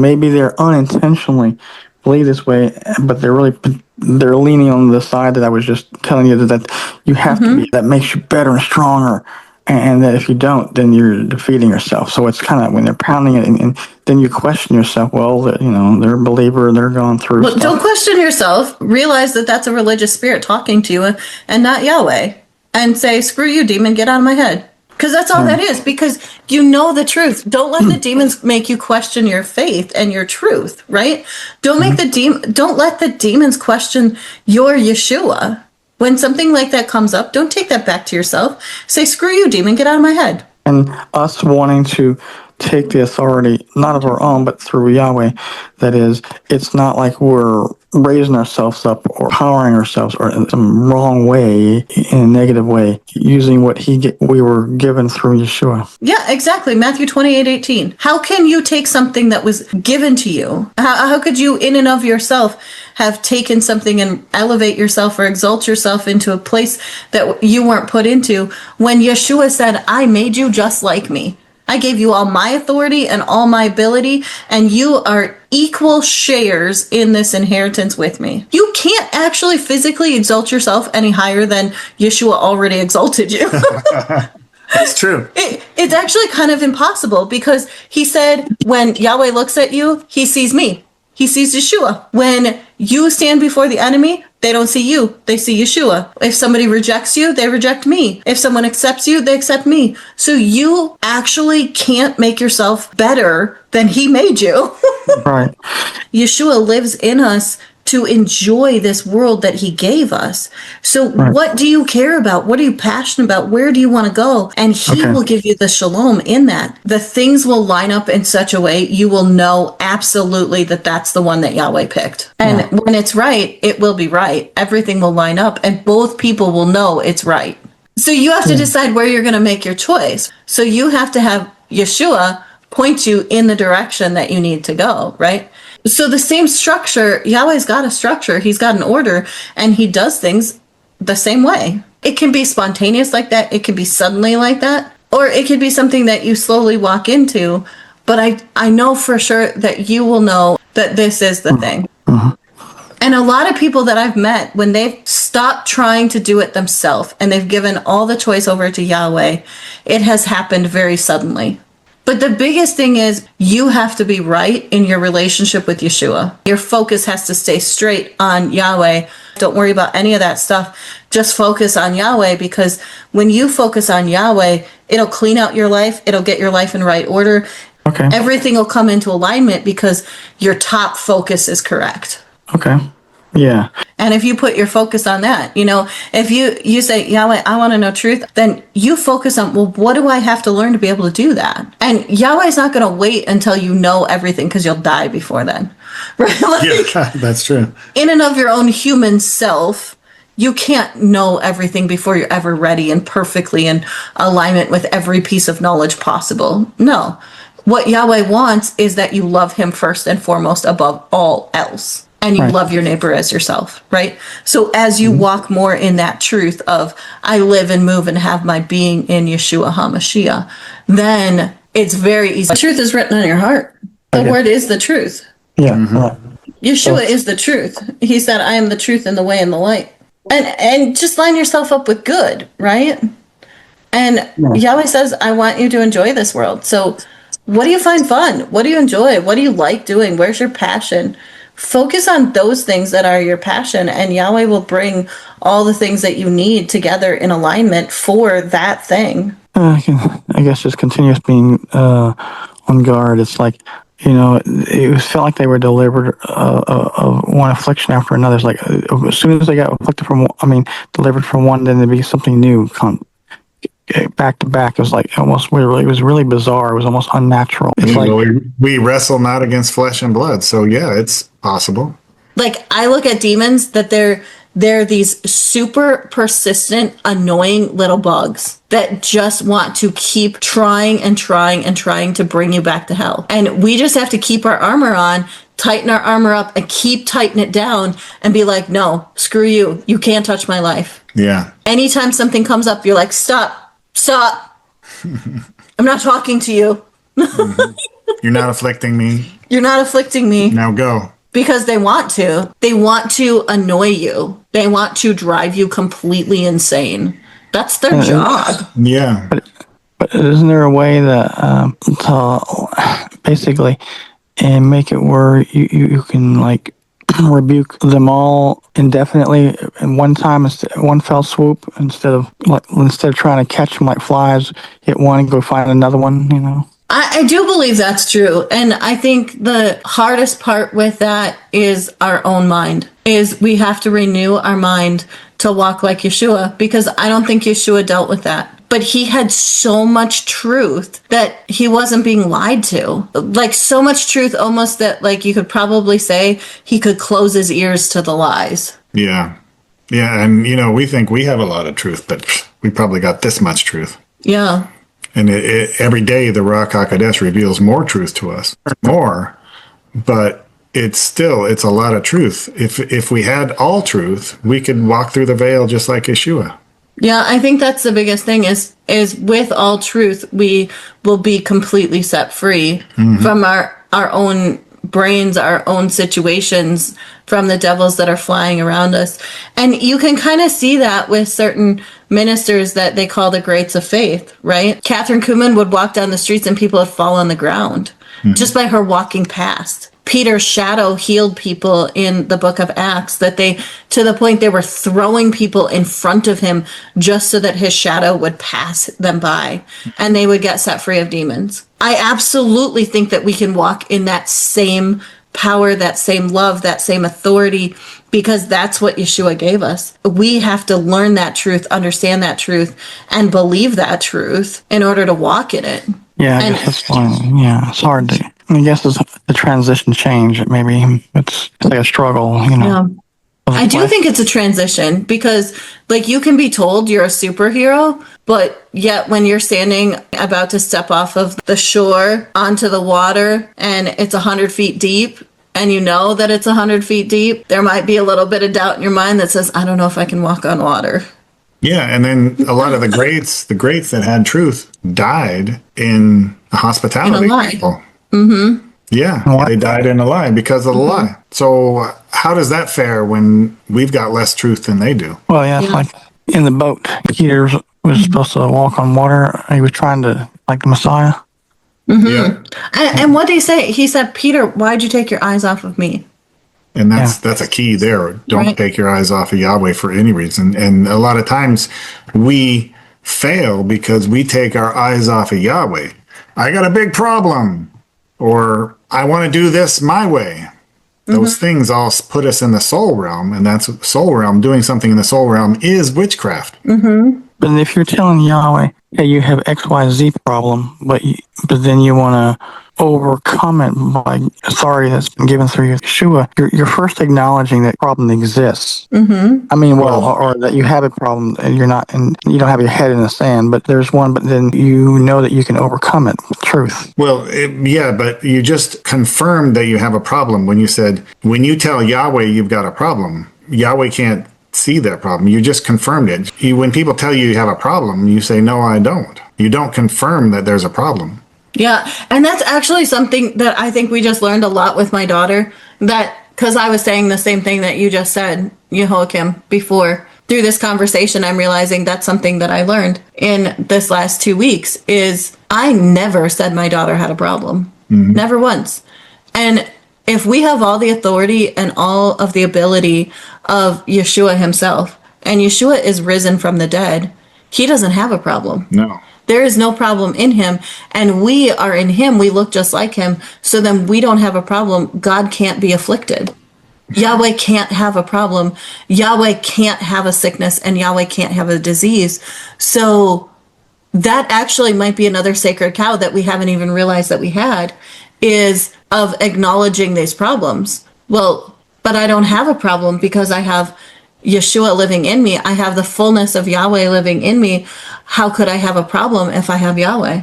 maybe they're unintentionally believe this way, but they're leaning on the side that I was just telling you that you have to be, that makes you better and stronger. And that if you don't, then you're defeating yourself. So it's kind of when they're pounding it, and then you question yourself. Well, they're a believer, they're going through. well, don't question yourself. Realize that that's a religious spirit talking to you and not Yahweh. And say, screw you, demon, get out of my head. Because that's all that is. Because you know the truth. Don't let the demons make you question your faith and your truth, right? Don't let the demons question your Yeshua. When something like that comes up, don't take that back to yourself. Say, screw you, demon, get out of my head. And us wanting to take the authority, not of our own, but through Yahweh, that is, it's not like we're raising ourselves up or powering ourselves or in some wrong way, in a negative way, using what we were given through Yeshua. Yeah, exactly. Matthew 28:18. How can you take something that was given to you? How could you, in and of yourself, have taken something and elevate yourself or exalt yourself into a place that you weren't put into when Yeshua said, I made you just like me. I gave you all my authority and all my ability, and you are equal shares in this inheritance with me. You can't actually physically exalt yourself any higher than Yeshua already exalted you. That's true. It's actually kind of impossible because he said when Yahweh looks at you, he sees me. He sees Yeshua. When you stand before the enemy, they don't see you. They see Yeshua. If somebody rejects you, they reject me. If someone accepts you, they accept me. So you actually can't make yourself better than he made you. Right. Yeshua lives in us to enjoy this world that he gave us. So what do you care about? What are you passionate about? Where do you want to go? And he will give you the shalom in that. The things will line up in such a way you will know absolutely that that's the one that Yahweh picked. And when it's right, it will be right. Everything will line up and both people will know it's right. So you have to decide where you're going to make your choice. So you have to have Yeshua point you in the direction that you need to go, right? So the same structure, Yahweh's got a structure, he's got an order, and he does things the same way. It can be spontaneous like that, it can be suddenly like that, or it could be something that you slowly walk into, but I know for sure that you will know that this is the thing. And a lot of people that I've met, when they've stopped trying to do it themselves and they've given all the choice over to Yahweh, it has happened very suddenly. But the biggest thing is you have to be right in your relationship with Yeshua. Your focus has to stay straight on Yahweh. Don't worry about any of that stuff. Just focus on Yahweh, because when you focus on Yahweh, it'll clean out your life. It'll get your life in right order. Okay. Everything will come into alignment because your top focus is correct. Okay. Yeah. And if you put your focus on that, if you say, Yahweh, I want to know truth, then you focus on, well, what do I have to learn to be able to do that? And Yahweh's not going to wait until you know everything, because you'll die before then. Right? Yeah, that's true. In and of your own human self, you can't know everything before you're ever ready and perfectly in alignment with every piece of knowledge possible. No. What Yahweh wants is that you love him first and foremost above all else. And you love your neighbor as yourself, right? So as you walk more in that truth of, I live and move and have my being in Yeshua HaMashiach, then it's very easy. The truth is written on your heart. The word is the truth. Yeah. Yeshua is the truth. He said, I am the truth and the way and the light. And just line yourself up with good, right? And Yahweh says, I want you to enjoy this world. So what do you find fun? What do you enjoy? What do you like doing? Where's your passion? Focus on those things that are your passion, and Yahweh will bring all the things that you need together in alignment for that thing. I guess just continuous being on guard. It's like, it felt like they were delivered of one affliction after another. It's like as soon as they got delivered from one, then there'd be something new back to back. It was like it was really bizarre. It was almost unnatural. It's we wrestle not against flesh and blood. So yeah, it's possible. Like, I look at demons that they're these super persistent, annoying little bugs that just want to keep trying and trying and trying to bring you back to hell. And we just have to keep our armor on, tighten our armor up, and keep tightening it down and be like, no, screw you. You can't touch my life. Yeah. Anytime something comes up, you're like, stop. I'm not talking to you. You're not afflicting me. You're not afflicting me. Now go. Because they want to. They want to annoy you. They want to drive you completely insane. That's their job. Yeah. But isn't there a way that to basically and make it where you can like rebuke them all indefinitely in one time, one fell swoop, instead of trying to catch them like flies, hit one and go find another one, I do believe that's true. And I think the hardest part with that is our own mind, is we have to renew our mind to walk like Yeshua, because I don't think Yeshua dealt with that. But he had so much truth that he wasn't being lied to. Like, so much truth almost that, like, you could probably say he could close his ears to the lies. Yeah. Yeah, and, we think we have a lot of truth, but we probably got this much truth. Yeah. And every day the Ruach HaKodesh reveals more truth to us. More. But it's a lot of truth. If we had all truth, we could walk through the veil just like Yeshua. Yeah, I think that's the biggest thing is with all truth, we will be completely set free from our own brains, our own situations, from the devils that are flying around us. And you can kind of see that with certain ministers that they call the greats of faith, right? Catherine Kuhlman would walk down the streets and people would fall on the ground just by her walking past. Peter's shadow healed people in the book of Acts, that to the point they were throwing people in front of him just so that his shadow would pass them by and they would get set free of demons. I absolutely think that we can walk in that same power, that same love, that same authority, because that's what Yeshua gave us. We have to learn that truth, understand that truth, and believe that truth in order to walk in it. Yeah, I And- guess that's why. Yeah, it's hard to. I guess it's the transition change. Maybe it's like a struggle, you know. Yeah. of the I do flesh. think it's a transition because, like, you can be told you're a superhero, but yet when you're standing about to step off of the shore onto the water and it's 100 feet deep, and you know that it's 100 feet deep, there might be a little bit of doubt in your mind that says, I don't know if I can walk on water. Yeah, and then a lot of the greats that had truth died in hospitality. In a lie. People. Mm-hmm. Yeah, What? they died in a lie because of the lie. So how does that fare when we've got less truth than they do? Well, yeah, it's Yeah. like in the boat. Peter was supposed to walk on water. He was trying to, like the Messiah. Yeah, And what did he say? He said, Peter, why'd you take your eyes off of me? and that's a key there. Don't Right. take your eyes off of Yahweh for any reason. And a lot of times we fail because we take our eyes off of Yahweh. I got a big problem, or I want to do this my way. Those things all put us in the soul realm, and that's soul realm. Doing something in the soul realm is witchcraft. But if you're telling Yahweh, hey, you have XYZ problem, but then you want to overcome it by authority that's been given through Yeshua, you're first acknowledging that problem exists. Mm-hmm. I mean, or that you have a problem and you're not, and you don't have your head in the sand, but there's one, but then you know that you can overcome it with truth. Well, yeah, but you just confirmed that you have a problem when you said, when you tell Yahweh you've got a problem, Yahweh can't see that problem. You just confirmed it. When people tell you you have a problem, you say, no, I don't. You don't confirm that there's a problem. Yeah, and that's actually something that I think we just learned a lot with my daughter, that because I was saying the same thing that you just said, Yehoiakim, before. Through this conversation, I'm realizing that's something that I learned in this last 2 weeks is I never said my daughter had a problem. Mm-hmm. Never once. And if we have all the authority and all of the ability of Yeshua himself, and Yeshua is risen from the dead, he doesn't have a problem. No. There is no problem in him, and we are in him. We look just like him. So then we don't have a problem. God can't be afflicted. Yahweh can't have a problem. Yahweh can't have a sickness, and Yahweh can't have a disease. So that actually might be another sacred cow that we haven't even realized that we had, is of acknowledging these problems. Well, but I don't have a problem because I have Yeshua living in me. I have the fullness of Yahweh living in me. How could I have a problem if I have Yahweh?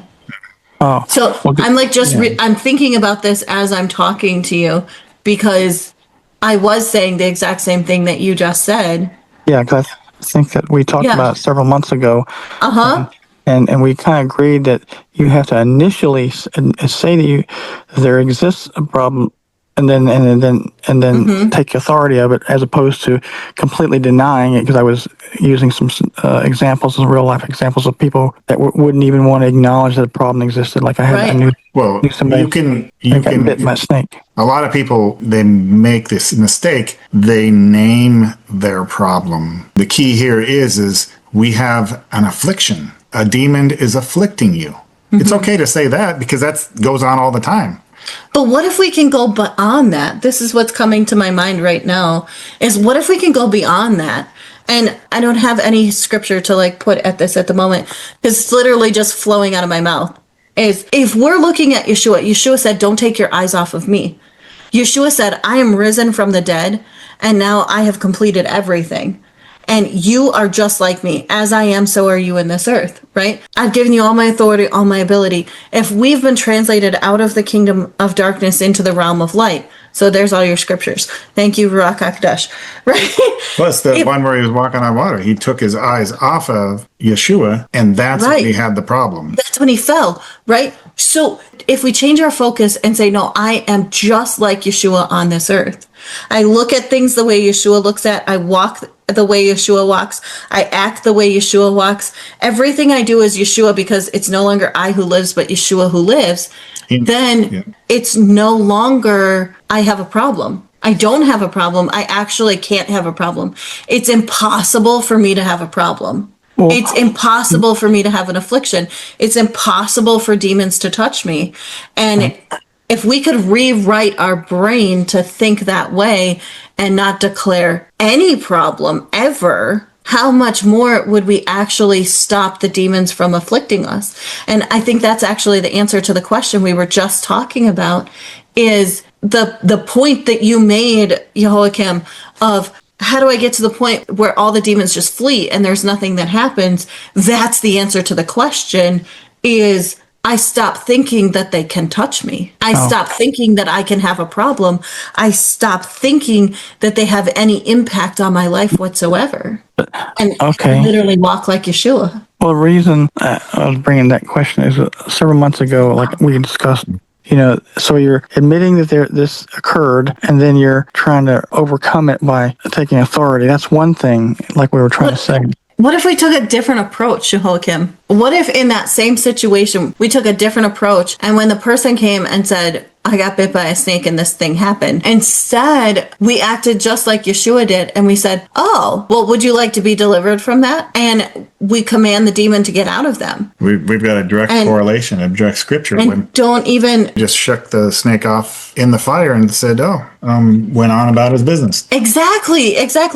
Oh, So well, I'm like, just, yeah. I'm thinking about this as I'm talking to you, because I was saying the exact same thing that you just said. Yeah, because I think that we talked Yeah. about it several months ago. Uh-huh. And we kind of agreed that you have to initially say that there exists a problem, and then Mm-hmm. take authority of it, as opposed to completely denying it. Because I was using some examples, real life examples of people that wouldn't even want to acknowledge that a problem existed. Like I Right. knew Well, somebody you can got bit by a snake. a lot of people, they make this mistake. They name their problem. The key here is we have an affliction. A demon is afflicting you. It's okay to say that because that goes on all the time. But what if we can go beyond that? This is what's coming to my mind right now, is what if we can go beyond that? And I don't have any scripture to like put at this at the moment, because it's literally just flowing out of my mouth. Is if we're looking at Yeshua, Yeshua said, don't take your eyes off of me. Yeshua said, I am risen from the dead, and now I have completed everything. And you are just like me. As I am, so are you in this earth, right? I've given you all my authority, all my ability. If we've been translated out of the kingdom of darkness into the realm of light, so there's all your scriptures. Thank you, Ruach HaKodesh, right? Plus the one where he was walking on water, he took his eyes off of Yeshua, and that's when Right. he had the problem. That's when he fell, right? So if we change our focus and say, no, I am just like Yeshua on this earth. I look at things the way Yeshua looks at. I walk the way Yeshua walks. I act the way Yeshua walks. Everything I do is Yeshua, because it's no longer I who lives, but Yeshua who lives. Then it's no longer I have a problem. I don't have a problem. I actually can't have a problem. It's impossible for me to have a problem. Well, It's impossible for me to have an affliction. It's impossible for demons to touch me. And If we could rewrite our brain to think that way and not declare any problem ever, how much more would we actually stop the demons from afflicting us? And I think that's actually the answer to the question we were just talking about, is the point that you made, Jehoiakim, of how do I get to the point where all the demons just flee and there's nothing that happens? That's the answer to the question, is I stop thinking that they can touch me. I stop thinking that I can have a problem. I stop thinking that they have any impact on my life whatsoever. And I literally walk like Yeshua. Well, the reason I was bringing that question is several months ago, like we discussed, so you're admitting that this occurred, and then you're trying to overcome it by taking authority. That's one thing, like we were trying to say. What if we took a different approach, Jehoiakim? What if in that same situation, we took a different approach, and when the person came and said, I got bit by a snake and this thing happened, instead, we acted just like Yeshua did, and we said, oh, well, would you like to be delivered from that? And we command the demon to get out of them. We've got a direct correlation, a direct scripture. And when don't even... just shook the snake off in the fire and said, went on about his business. Exactly.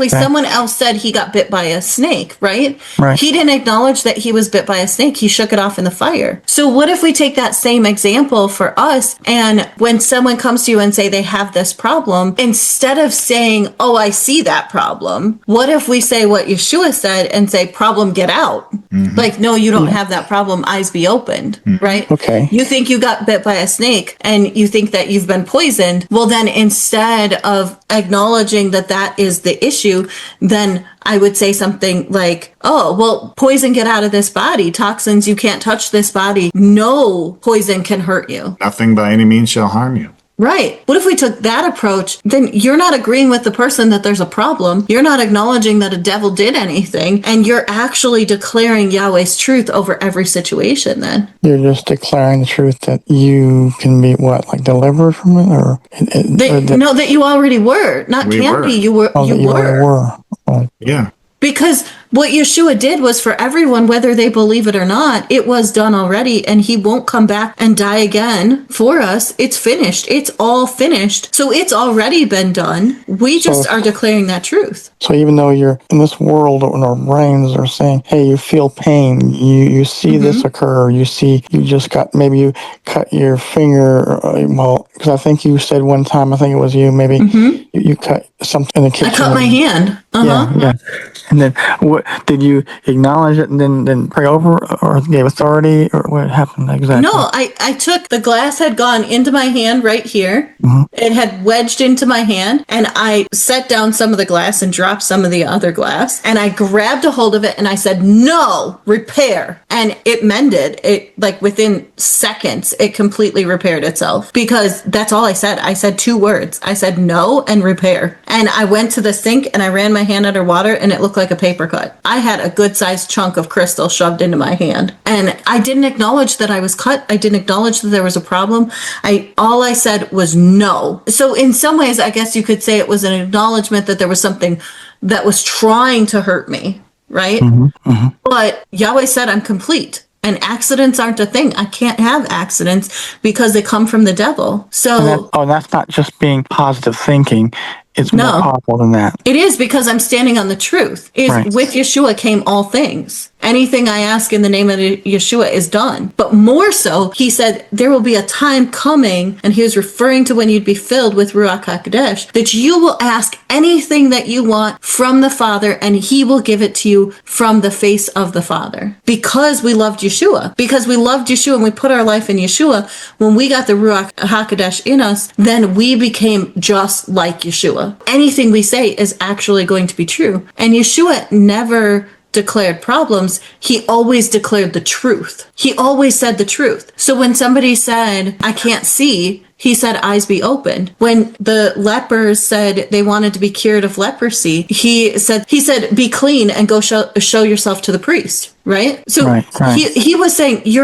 Someone else said he got bit by a snake, right? He didn't acknowledge that he was bit by a snake. He shook it off in the fire. So what if we take that same example for us, and when someone comes to you and say they have this problem, instead of saying, oh, I see that problem, what if we say what Yeshua said and say, problem, get out? Mm-hmm. Like, no, you don't have that problem. Eyes be opened, right? Okay. You think you got bit by a snake and you think that you've been poisoned. Well, then instead of acknowledging that that is the issue, then I would say something like, oh, well, poison, get out of this body. Toxins, you can't touch this body. No poison can hurt you. Nothing by any means shall harm you. Right. What if we took that approach? Then you're not agreeing with the person that there's a problem. You're not acknowledging that a devil did anything. And you're actually declaring Yahweh's truth over every situation then. You're just declaring the truth that you can be, delivered from it? No, that you already were. Not we can were. Be. You were. You were. Oh. Yeah. Because what Yeshua did was for everyone, whether they believe it or not, it was done already, and he won't come back and die again for us. It's finished. It's all finished. So it's already been done. We just are declaring that truth. So even though you're in this world when our brains are saying, hey, you feel pain, you see this occur, you cut your finger, because I think you said one time, I think it was you, maybe you cut something in the kitchen. I cut my hand. Yeah. And then what did you acknowledge it and then pray over or gave authority, or what happened exactly? No, I took the glass had gone into my hand right here. It had wedged into my hand, and I set down some of the glass and dropped some of the other glass, and I grabbed a hold of it and I said, no, repair. And it mended. It, like within seconds, it completely repaired itself, because that's all I said. I said 2 words. I said no and repair. And I went to the sink and I ran my hand under water, and it looked like a paper cut. I had a good sized chunk of crystal shoved into my hand, and I didn't acknowledge that I was cut. I didn't acknowledge that there was a problem. All I said was no. So in some ways, I guess you could say it was an acknowledgement that there was something that was trying to hurt me, right? But Yahweh said I'm complete. And accidents aren't a thing. I can't have accidents because they come from the devil. So that's not just being positive thinking. It's more powerful than that. It is, because I'm standing on the truth. With Yeshua came all things. Anything I ask in the name of Yeshua is done. But more so, he said, there will be a time coming, and he was referring to when you'd be filled with Ruach HaKodesh, that you will ask anything that you want from the Father, and he will give it to you from the face of the Father. Because we loved Yeshua. Because we loved Yeshua and we put our life in Yeshua, when we got the Ruach HaKodesh in us, then we became just like Yeshua. Anything we say is actually going to be true. And Yeshua never declared problems. He always declared the truth. He always said the truth. So when somebody said, I can't see, he said, eyes be opened. When the lepers said they wanted to be cured of leprosy, he said, be clean and go show yourself to the priest. Right? So Right, right. he was saying, you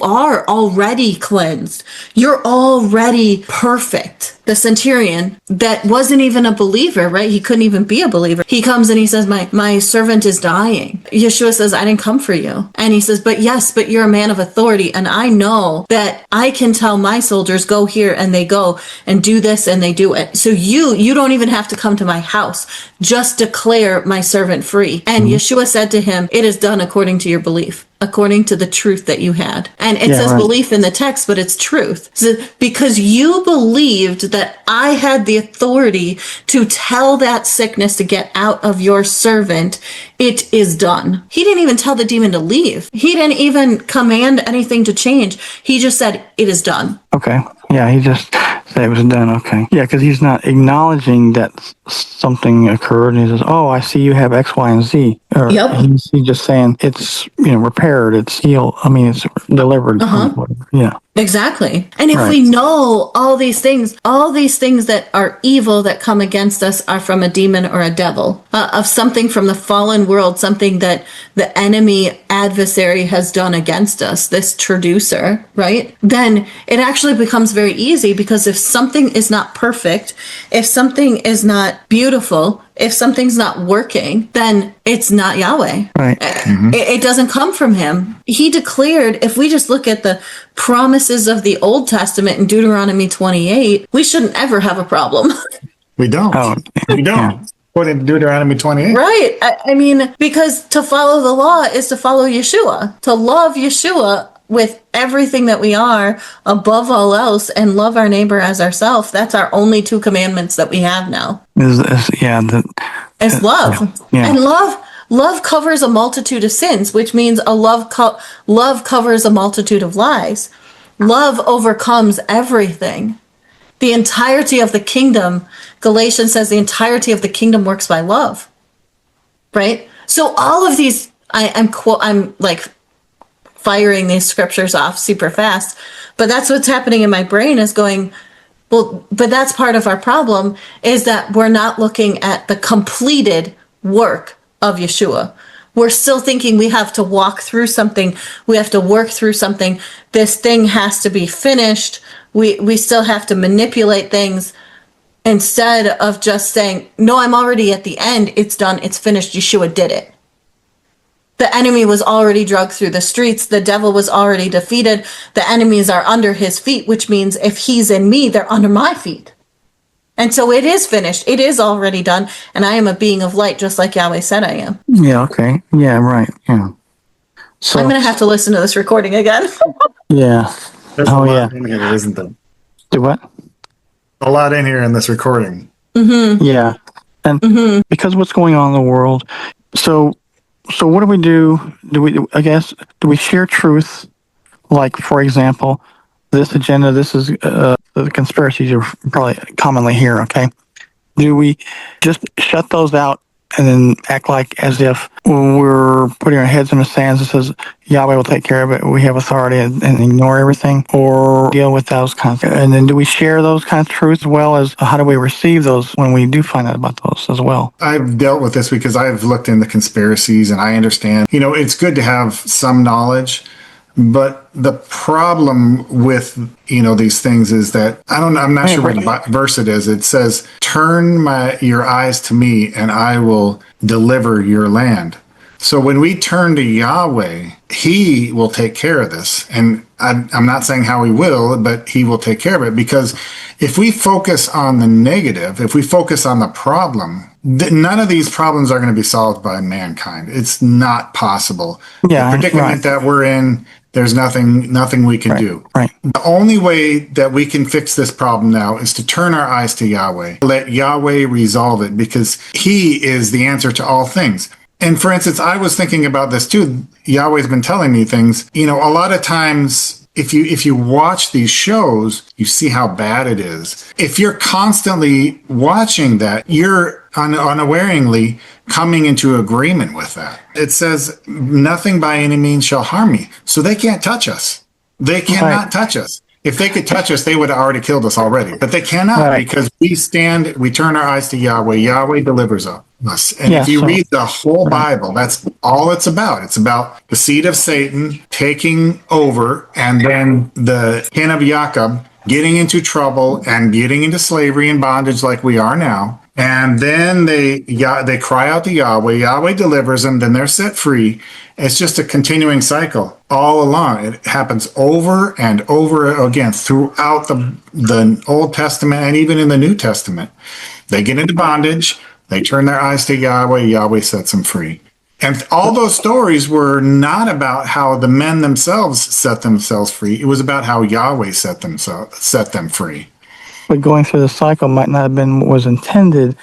are already cleansed. You're already perfect. The centurion that wasn't even a believer, right? He couldn't even be a believer. He comes and he says, my servant is dying. Yeshua says, I didn't come for you. And he says, but you're a man of authority. And I know that I can tell my soldiers, go here, and they go, and do this, and they do it. So you don't even have to come to my house. Just declare my servant free. And Yeshua said to him, it is done according to your belief, according to the truth that you had. And it says belief in the text, but it's truth. So because you believed that I had the authority to tell that sickness to get out of your servant, it is done. He didn't even tell the demon to leave. He didn't even command anything to change. He just said, it is done. Okay. Yeah, he just said it was done. Okay. Yeah, because he's not acknowledging that something occurred, and he says, "Oh, I see you have X, Y, and Z." Or Yep. he's just saying it's repaired, it's healed. I mean, it's delivered. Whatever. Yeah. Exactly. And if we know all these things that are evil that come against us are from a demon or a devil, of something from the fallen world, something that the enemy adversary has done against us, this traducer, right? Then it actually becomes very easy, because if something is not perfect, if something is not beautiful, if something's not working, then it's not Yahweh. Right. It doesn't come from him. He declared, if we just look at the promises of the Old Testament in Deuteronomy 28, we shouldn't ever have a problem. We don't. Oh, We don't. According to Deuteronomy 28. Right. I mean, because to follow the law is to follow Yeshua, to love Yeshua with everything that we are above all else, and love our neighbor as ourselves. That's our only two commandments that we have now. It's love. Yeah. And love covers a multitude of sins, which means love covers a multitude of lies. Love overcomes everything. The entirety of the kingdom, Galatians says, the entirety of the kingdom works by love. Right? So all of these, I'm like firing these scriptures off super fast, but that's what's happening in my brain, is going, well, but that's part of our problem, is that we're not looking at the completed work of Yeshua. We're still thinking we have to walk through something. We have to work through something. This thing has to be finished. We still have to manipulate things, instead of just saying, no, I'm already at the end. It's done. It's finished. Yeshua did it. The enemy was already dragged through the streets. The devil was already defeated. The enemies are under his feet, which means if he's in me, they're under my feet. And so it is finished. It is already done. And I am a being of light, just like Yahweh said I am. Yeah. Okay. Yeah. Right. Yeah. So I'm going to have to listen to this recording again. Yeah. There's a lot in here, isn't there? Do what? A lot in here in this recording. Yeah. And because what's going on in the world. So what do we do? Do we share truth? Like, for example, this agenda, this is the conspiracies you probably commonly hear, okay? Do we just shut those out and then act like as if we're putting our heads in the sands and says, Yahweh will take care of it, we have authority, and ignore everything? Or deal with those kinds of, and then do we share those kinds of truths, as well as how do we receive those when we do find out about those as well? I've dealt with this because I've looked into conspiracies and I understand, it's good to have some knowledge, but the problem with, these things is that I'm not sure what verse it is. It says, turn your eyes to me and I will deliver your land. So when we turn to Yahweh, he will take care of this. And I'm not saying how he will, but he will take care of it. Because if we focus on the negative, if we focus on the problem, none of these problems are going to be solved by mankind. It's not possible. Yeah, the predicament that we're in, there's nothing we can do. Right. The only way that we can fix this problem now is to turn our eyes to Yahweh. Let Yahweh resolve it, because he is the answer to all things. And for instance, I was thinking about this too. Yahweh's been telling me things. A lot of times, if you watch these shows, you see how bad it is. If you're constantly watching that, you're unawareingly coming into agreement with that. It says, nothing by any means shall harm me. So they can't touch us. They cannot touch us. If they could touch us, they would have already killed us already. But they cannot, because we turn our eyes to Yahweh. Yahweh delivers us. us. And Yeah, if you so- read the whole Bible, that's all it's about. It's about the seed of Satan taking over, and then the kin of Jacob getting into trouble and getting into slavery and bondage like we are now. And then they cry out to Yahweh. Yahweh delivers them. Then they're set free. It's just a continuing cycle all along. It happens over and over again throughout the Old Testament and even in the New Testament. They get into bondage. They turn their eyes to Yahweh. Yahweh sets them free. And all those stories were not about how the men themselves set themselves free. It was about how Yahweh set them free. But going through the cycle might not have been what was intended.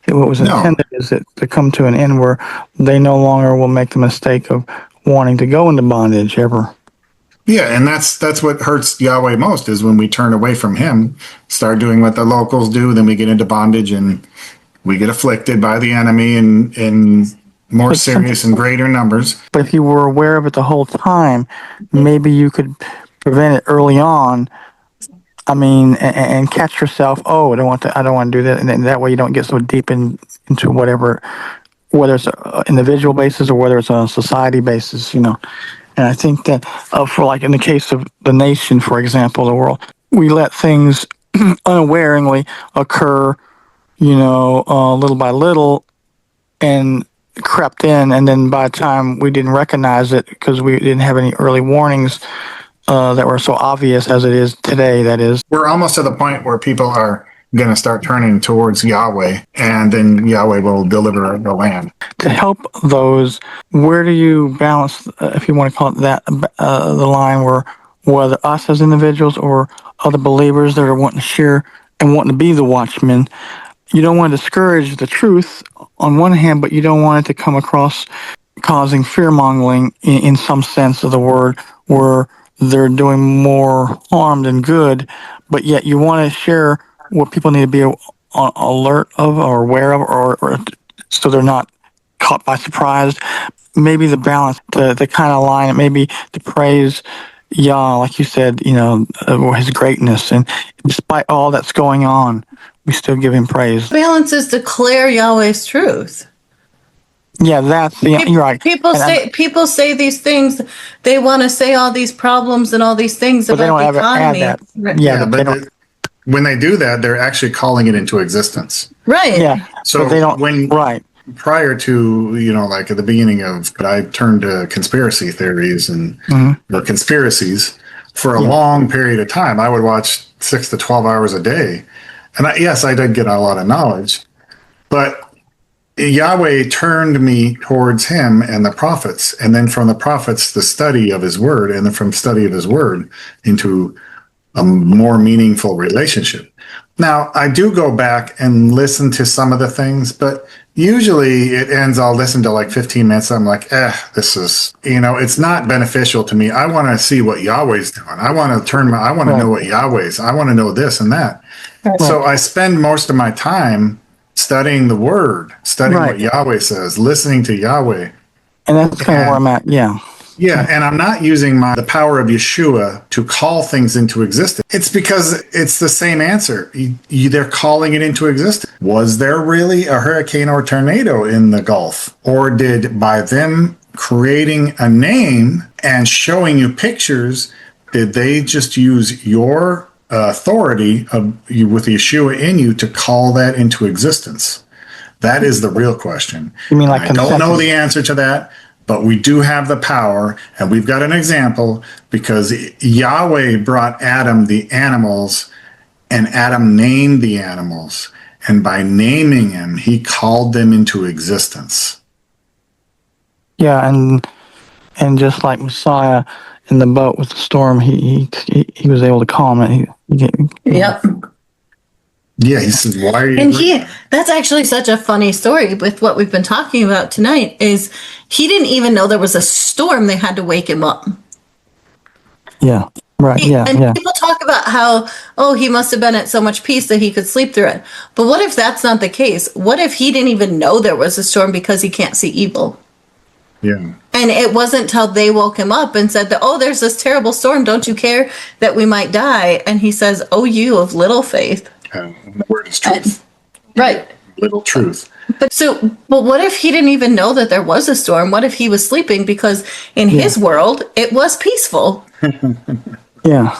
What was No. intended is it to come to an end where they no longer will make the mistake of wanting to go into bondage ever. Yeah, and that's what hurts Yahweh most is when we turn away from him, start doing what the locals do, then we get into bondage and we get afflicted by the enemy in more serious and greater numbers. But if you were aware of it the whole time, maybe you could prevent it early on. I mean, and catch yourself. Oh, I don't want to do that, and then that way you don't get so deep into whatever, whether it's an individual basis or whether it's on a society basis. And I think that for like in the case of the nation, for example, the world, we let things unawareingly occur, little by little, and crept in, and then by the time we didn't recognize it because we didn't have any early warnings that were so obvious as it is today, that is. We're almost to the point where people are going to start turning towards Yahweh, and then Yahweh will deliver the land. To help those, where do you balance, if you want to call it that, the line where whether us as individuals or other believers that are wanting to share and wanting to be the watchmen, you don't want to discourage the truth on one hand, but you don't want it to come across causing fear-mongering in some sense of the word, where they're doing more harm than good, but yet you want to share what people need to be alert of or aware of, or so they're not caught by surprise. Maybe the balance, the kind of line, maybe to praise Yah, like you said, his greatness, and despite all that's going on, we still give him praise. Balance is declare Yahweh's truth. Yeah, you're right. People say these things. They want to say all these problems and all these things but they about don't the ever economy. add that. Yeah, but when they do that, they're actually calling it into existence. Right. Yeah. So they don't. Right. Prior to, like at the beginning of, I turned to conspiracy theories and or conspiracies for a long period of time. I would watch 6 to 12 hours a day. And I did get a lot of knowledge, but Yahweh turned me towards him and the prophets. And then from the prophets, the study of his word, and then from study of his word into a more meaningful relationship. Now, I do go back and listen to some of the things, but usually it ends, I'll listen to like 15 minutes. I'm like, this is, it's not beneficial to me. I want to see what Yahweh's doing. I want to know what Yahweh's, I want to know this and that. Right. So I spend most of my time studying the word, studying what Yahweh says, listening to Yahweh. And that's kind of where I'm at. Yeah. Yeah, and I'm not using the power of Yeshua to call things into existence. It's because it's the same answer. They're calling it into existence. Was there really a hurricane or tornado in the Gulf? Or did, by them creating a name and showing you pictures, did they just use your authority with Yeshua in you to call that into existence? That is the real question. You mean like I don't know the answer to that. But we do have the power, and we've got an example because Yahweh brought Adam the animals, and Adam named the animals. And by naming them, he called them into existence. Yeah, and just like Messiah in the boat with the storm, he was able to calm it. Yep. Yeah, he says, why are you... And that's actually such a funny story with what we've been talking about tonight, is he didn't even know there was a storm. They had to wake him up. Yeah, right, And people talk about how, he must have been at so much peace that he could sleep through it. But what if that's not the case? What if he didn't even know there was a storm because he can't see evil? Yeah. And it wasn't till they woke him up and said, there's this terrible storm. Don't you care that we might die? And he says, you of little faith. The word is truth. Right. Little truth. But what if he didn't even know that there was a storm? What if he was sleeping? Because in his world, it was peaceful. Yeah.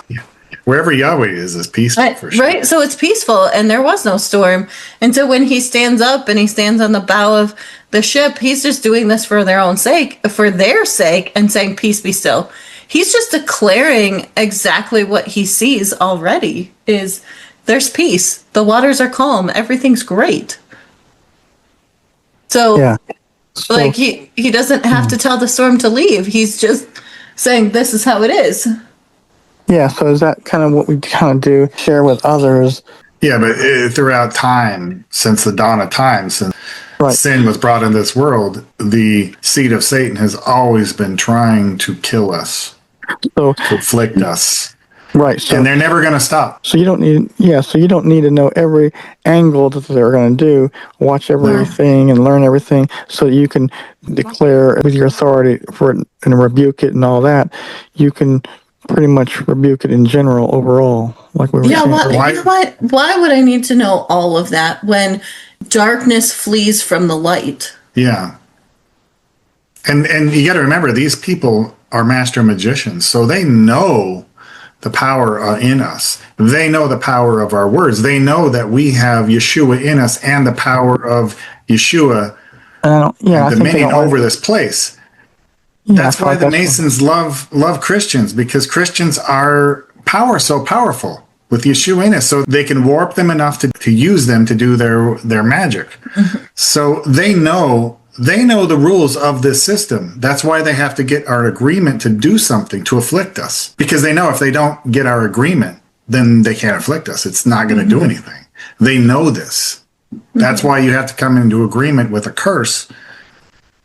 Wherever Yahweh is peaceful for sure. Right? So it's peaceful and there was no storm. And so when he stands up and he stands on the bow of the ship, he's just doing this for their sake, and saying, peace be still. He's just declaring exactly what he sees already is there's peace. The waters are calm. Everything's great. So, Yeah. So, like, he doesn't have to tell the storm to leave. He's just saying, this is how it is. yeah. So is that kind of what we kind of do, share with others? Yeah, but throughout time, since the dawn of time, since Right. sin was brought into this world, the seed of Satan has always been trying to kill us, So, to afflict us, right. So, and they're never going to stop. so you don't need, so you don't need to know every angle that they're going to do, watch everything and learn everything so that you can declare with your authority for it and rebuke it and all that. You can pretty much rebuke it in general overall, like we were Yeah, saying. you know what? Why would I need to know all of that when darkness flees from the light? Yeah. And you got to remember, these people are master magicians, so they know the power in us. They know the power of our words. They know that we have Yeshua in us and the power of Yeshua I think they dominion don't over like- this place. yeah, That's I feel why like the that's- Masons love Christians, because Christians are so powerful with Yeshua in us, so they can warp them enough to use them to do their magic. So they know the rules of this system. That's why they have to get our agreement to do something to afflict us, because they know if they don't get our agreement, then they can't afflict us. It's not going to do anything. They know this. That's why you have to come into agreement with a curse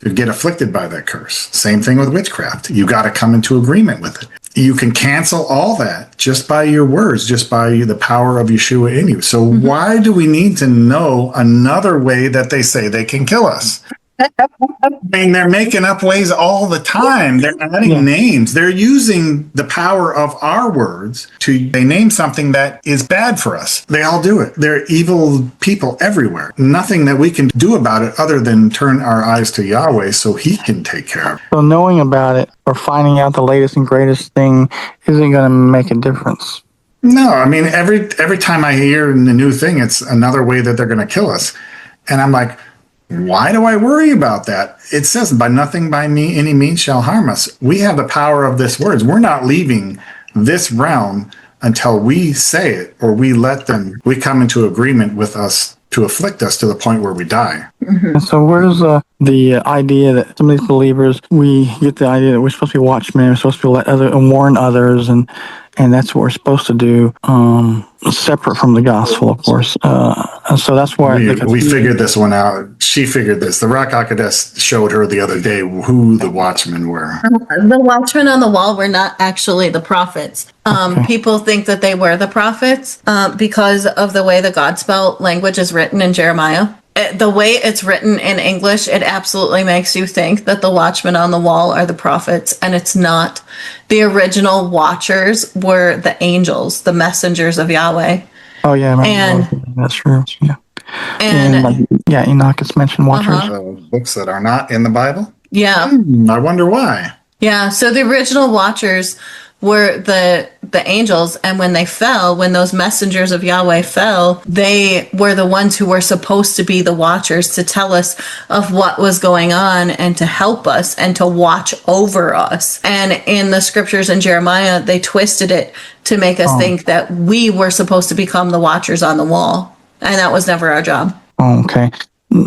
to get afflicted by that curse. Same thing with witchcraft. You got to come into agreement with it. You can cancel all that just by your words, just by the power of Yeshua in you. So why do we need to know another way that they say they can kill us? I mean, they're making up ways all the time. They're adding names. They're using the power of our words they name something that is bad for us. They all do it. They're evil people everywhere. Nothing that we can do about it other than turn our eyes to Yahweh so he can take care of it. So knowing about it or finding out the latest and greatest thing isn't going to make a difference. No, I mean, every time I hear a new thing, it's another way that they're going to kill us. And I'm like, why do I worry about that? It says, by nothing by me any means shall harm us. We have the power of this words. We're not leaving this realm until we say it, or we come into agreement with us to afflict us to the point where we die. And so where's the idea that some of these believers, we get the idea that we're supposed to be watchmen, we're supposed to and warn others, and that's what we're supposed to do, separate from the gospel, of course. And so that's why we figured this one out. She figured this. The Rock Akadesh showed her the other day who the watchmen were. The watchmen on the wall were not actually the prophets. People think that they were the prophets because of the way the Godspell language is written in Jeremiah. The way it's written in English, it absolutely makes you think that the watchmen on the wall are the prophets, and it's not. The original watchers were the angels, the messengers of Yahweh. Oh yeah, that's true. Yeah, and Enoch is mentioned watchers. Books that are not in the Bible. Yeah, I wonder why. Yeah, so the original watchers were the angels, and when those messengers of Yahweh fell, they were the ones who were supposed to be the watchers, to tell us of what was going on and to help us and to watch over us. And in the scriptures in Jeremiah, they twisted it to make us think that we were supposed to become the watchers on the wall, and that was never our job. Oh, okay.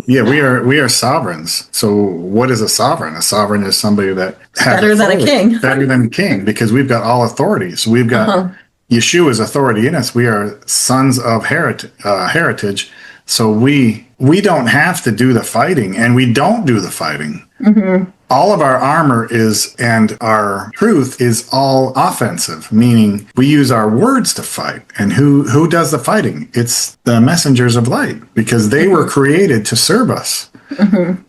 Yeah, we are sovereigns. So what is a sovereign? A sovereign is somebody that has Better than a king. Better than a king, because we've got all authorities. We've got Yeshua's authority in us. We are sons of heritage. So we don't have to do the fighting, and we don't do the fighting. All of our armor and our truth is all offensive, meaning we use our words to fight. And who does the fighting? It's the messengers of light, because they were created to serve us.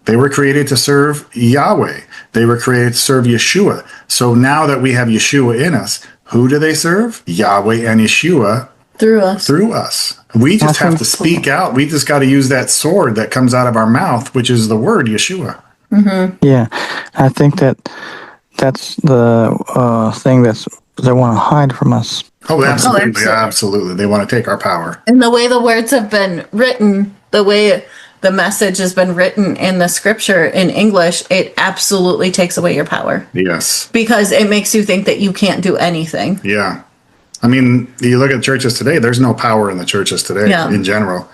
They were created to serve Yahweh. They were created to serve Yeshua. So now that we have Yeshua in us, who do they serve? Yahweh and Yeshua through us. Through us. We just have to speak out. We just got to use that sword that comes out of our mouth, which is the word Yeshua. Yeah, I think that's the thing that's they want to hide from us. Oh, absolutely. absolutely. Absolutely. They want to take our power. And the way the words have been written, the way the message has been written in the scripture in English, it absolutely takes away your power. Yes. Because it makes you think that you can't do anything. Yeah. I mean, you look at churches today, there's no power in the churches today in general.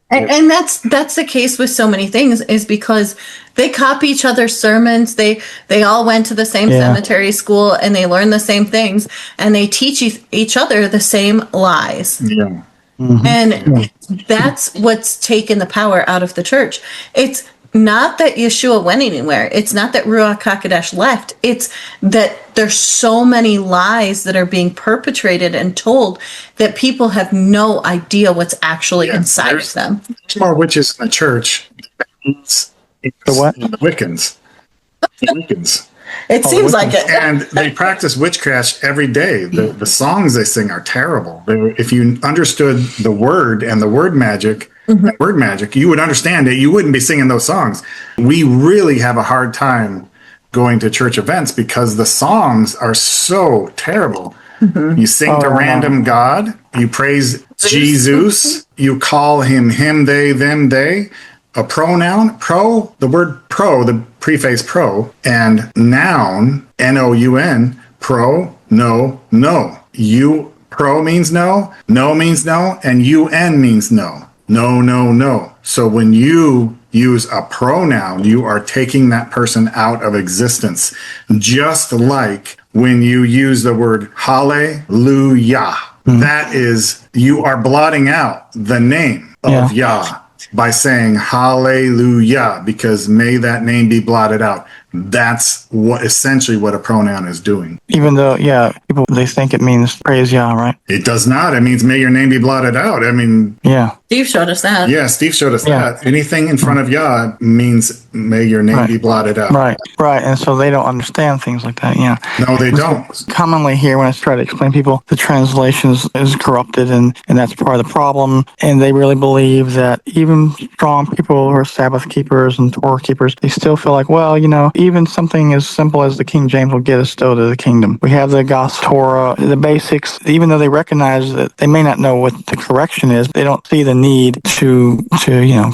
And that's the case with so many things, is because they copy each other's sermons. They all went to the same cemetery school, and they learn the same things, and they teach each other the same lies. Yeah. And that's what's taken the power out of the church. It's not that Yeshua went anywhere. It's not that Ruach HaKodesh left. It's that there's so many lies that are being perpetrated and told that people have no idea what's actually inside of them. There's more witches in the church. The what? The Wiccans. The Wiccans. It seems like it. And they practice witchcraft every day. The songs they sing are terrible. If you understood the word and the word magic, you would understand it. You wouldn't be singing those songs. We really have a hard time going to church events because the songs are so terrible. You sing to random God. You praise Jesus. You call him, they, them, they. A pronoun, the word pro, the preface pro, and noun, N-O-U-N, pro, no, no. Pro means no means no, and UN means no. No, no, no. So when you use a pronoun, you are taking that person out of existence. Just like when you use the word hallelujah. That is, you are blotting out the name of Yah by saying hallelujah, because may that name be blotted out. That's essentially what a pronoun is doing. Even though, people, they think it means praise Yah, right? It does not. It means may your name be blotted out. I mean, Steve showed us that. Yeah, Steve showed us that. Anything in front of Yah means may your name be blotted out. Right. And so they don't understand things like that, No, they don't. Commonly here, when I try to explain to people, the translations is corrupted, and that's part of the problem. And they really believe that even strong people who are Sabbath keepers and Torah keepers, they still feel like, well, even something as simple as the King James will get us still to the kingdom. We have the Gospel Torah, the basics, even though they recognize that they may not know what the correction is, they don't see the need to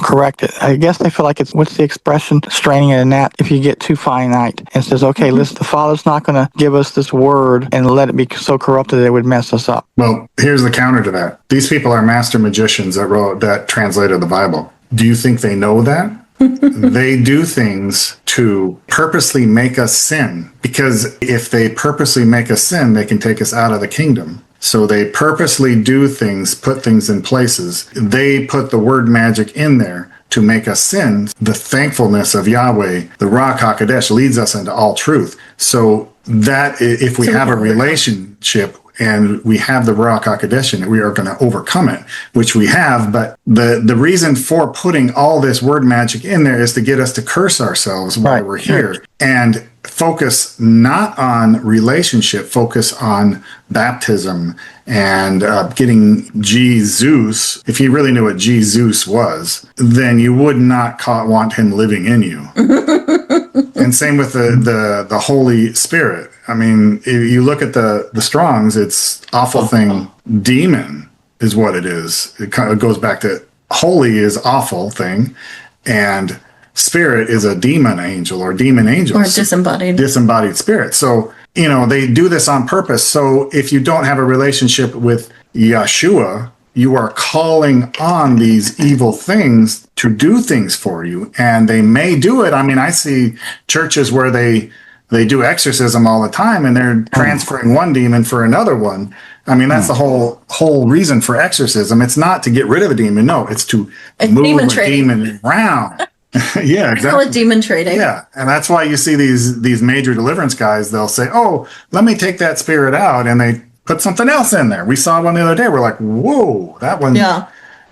correct it. I guess they feel like it's, what's the expression, straining at a gnat if you get too finite, and says, okay, listen, the Father's not going to give us this word and let it be so corrupted that it would mess us up. Well, here's the counter to that. These people are master magicians that translated the Bible. Do you think they know that? They do things to purposely make us sin, because if they purposely make us sin, they can take us out of the kingdom. So they purposely do things, put things in places. They put the word magic in there to make us sin. The thankfulness of Yahweh, the Ruach HaKodesh, leads us into all truth. So that if we have a relationship and we have the Ruach HaKodesh in it, we are going to overcome it, which we have. But the reason for putting all this word magic in there is to get us to curse ourselves while we're here and focus not on relationship, focus on baptism and getting Jesus. If you really knew what Jesus was, then you would not want him living in you. And same with the Holy Spirit. I mean, if you look at the Strong's, it's awful thing. Demon is what it is. It kind of goes back to holy is awful thing, and spirit is a demon angel or demon angel. Or disembodied spirit. So, they do this on purpose. So if you don't have a relationship with Yeshua, you are calling on these evil things to do things for you. And they may do it. I mean, I see churches where they do exorcism all the time and they're transferring one demon for another one. I mean, that's the whole reason for exorcism. It's not to get rid of a demon. No, it's to move a demon around. Yeah, exactly. Call it demon trading. Yeah, and that's why you see these major deliverance guys. They'll say, "Oh, let me take that spirit out," and they put something else in there. We saw one the other day. We're like, "Whoa, that one,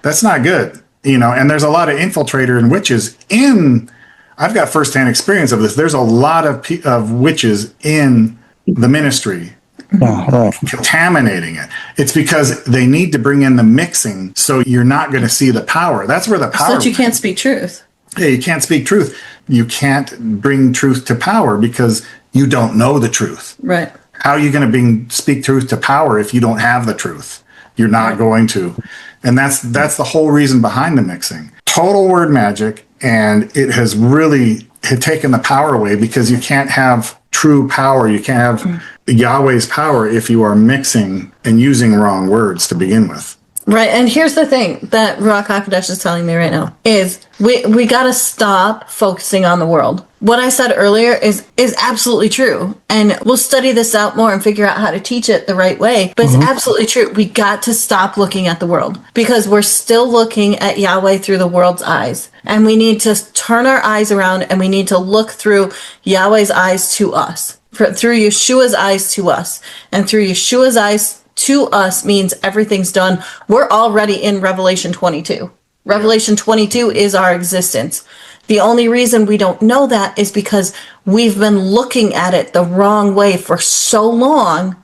that's not good." And there's a lot of infiltrator and witches in. I've got firsthand experience of this. There's a lot of witches in the ministry, Yeah, right. contaminating it. It's because they need to bring in the mixing, so you're not going to see the power. That's where the So power. that you can't speak truth. Yeah, you can't speak truth. You can't bring truth to power because you don't know the truth. Right. How are you going to speak truth to power if you don't have the truth? You're not going to. And that's the whole reason behind the mixing. Total word magic, and it has really taken the power away because you can't have true power. You can't have Yahweh's power if you are mixing and using wrong words to begin with. Right, and here's the thing that Ruach HaKodesh is telling me right now is we got to stop focusing on the world. What I said earlier is absolutely true, and we'll study this out more and figure out how to teach it the right way, but it's absolutely true. We got to stop looking at the world because we're still looking at Yahweh through the world's eyes, and we need to turn our eyes around and we need to look through Yahweh's eyes to us, through Yeshua's eyes to us, and through Yeshua's eyes to us means everything's done. We're already in Revelation 22. Revelation 22 is our existence. The only reason we don't know that is because we've been looking at it the wrong way for so long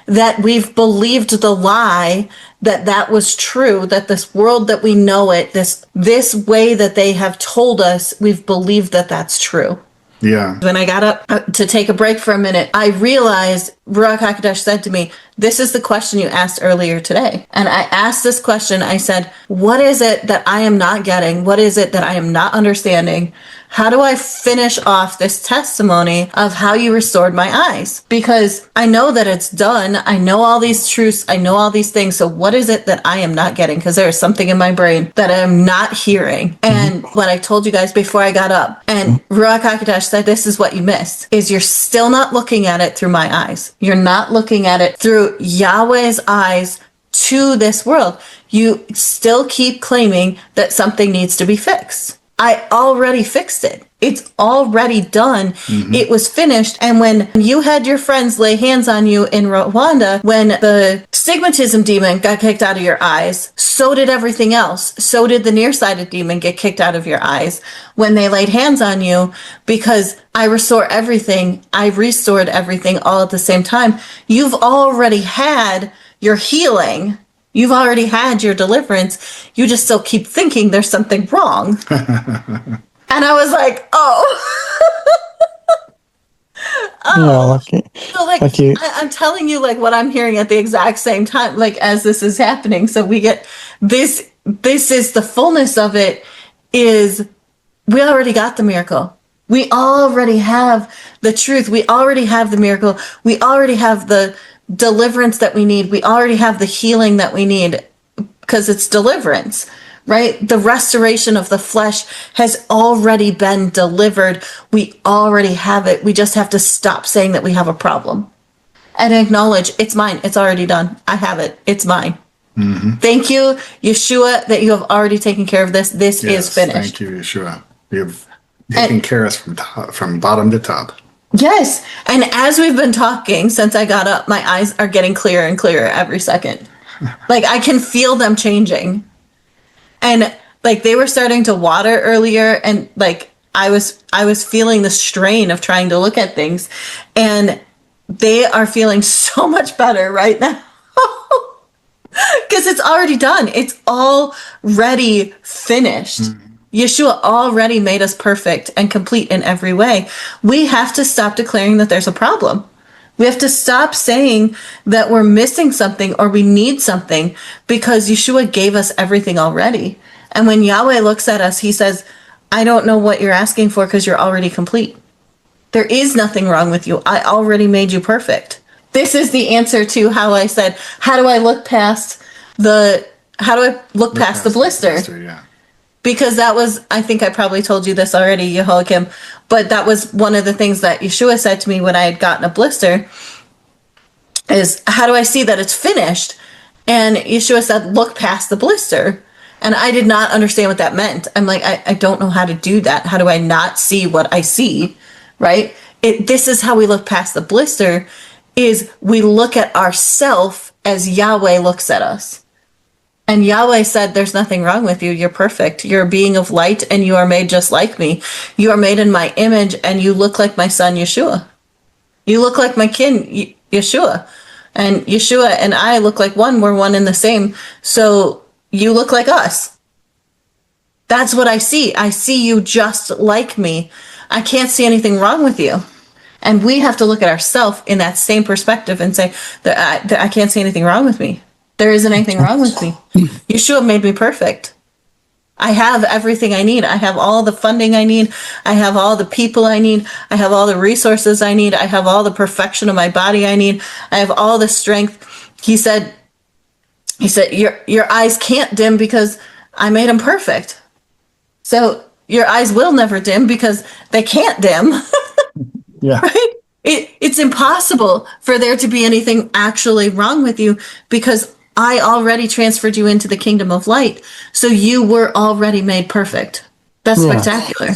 that we've believed the lie that was true, that this world that we know it, this way that they have told us, we've believed that that's true. Yeah. When I got up to take a break for a minute, I realized Ruach HaKodesh said to me, this is the question you asked earlier today. And I asked this question. I said, what is it that I am not getting? What is it that I am not understanding? How do I finish off this testimony of how you restored my eyes? Because I know that it's done. I know all these truths. I know all these things. So what is it that I am not getting? Because there is something in my brain that I am not hearing. And what I told you guys before I got up, and Ruach HaKodesh said, this is what you missed, is you're still not looking at it through my eyes. You're not looking at it through Yahweh's eyes to this world. You still keep claiming that something needs to be fixed. I already fixed it. It's already done. It was finished. And when you had your friends lay hands on you in Rwanda, when the stigmatism demon got kicked out of your eyes, so did everything else. So did the nearsighted demon get kicked out of your eyes when they laid hands on you, because I restore everything. I restored everything all at the same time. You've already had your healing. You've already had your deliverance. You just still keep thinking there's something wrong. And I was like, Yeah, So like you. I'm telling you like what I'm hearing at the exact same time, like as this is happening. So we get this is the fullness of it, is we already got the miracle. We already have the truth. We already have the miracle. We already have the deliverance that we need. We already have the healing that we need, because it's deliverance, right? The restoration of the flesh has already been delivered. We already have it. We just have to stop saying that we have a problem and acknowledge it's mine. It's already done. I have it. It's mine. Thank you, Yeshua, that you have already taken care of this. This is finished. Thank you, Yeshua. You have taken care of us from bottom to top. Yes. And as we've been talking since I got up, my eyes are getting clearer and clearer every second. Like I can feel them changing. And like they were starting to water earlier, and like I was feeling the strain of trying to look at things, and they are feeling so much better right now. Because it's already done. It's already finished. Yeshua already made us perfect and complete in every way. We have to stop declaring that there's a problem. We have to stop saying that we're missing something or we need something, because Yeshua gave us everything already. And when Yahweh looks at us, he says, I don't know what you're asking for because you're already complete. There is nothing wrong with you. I already made you perfect. This is the answer to how I said, how do I look past the blister? Yeah. Because that was, I think I probably told you this already, Jehoiakim, but that was one of the things that Yeshua said to me when I had gotten a blister, is how do I see that it's finished? And Yeshua said, look past the blister. And I did not understand what that meant. I'm like, I don't know how to do that. How do I not see what I see, right? This is how we look past the blister, is we look at ourself as Yahweh looks at us. And Yahweh said, there's nothing wrong with you. You're perfect. You're a being of light, and you are made just like me. You are made in my image, and you look like my son, Yeshua. You look like my kin, Yeshua. And Yeshua and I look like one. We're one and the same. So you look like us. That's what I see. I see you just like me. I can't see anything wrong with you. And we have to look at ourselves in that same perspective and say that I can't see anything wrong with me. There isn't anything wrong with me. Yeshua made me perfect. I have everything I need. I have all the funding I need. I have all the people I need. I have all the resources I need. I have all the perfection of my body I need. I have all the strength. He said, your eyes can't dim because I made them perfect. So your eyes will never dim because they can't dim. Yeah. Right? It's impossible for there to be anything actually wrong with you because I already transferred you into the kingdom of light. So you were already made perfect. That's Yeah. spectacular.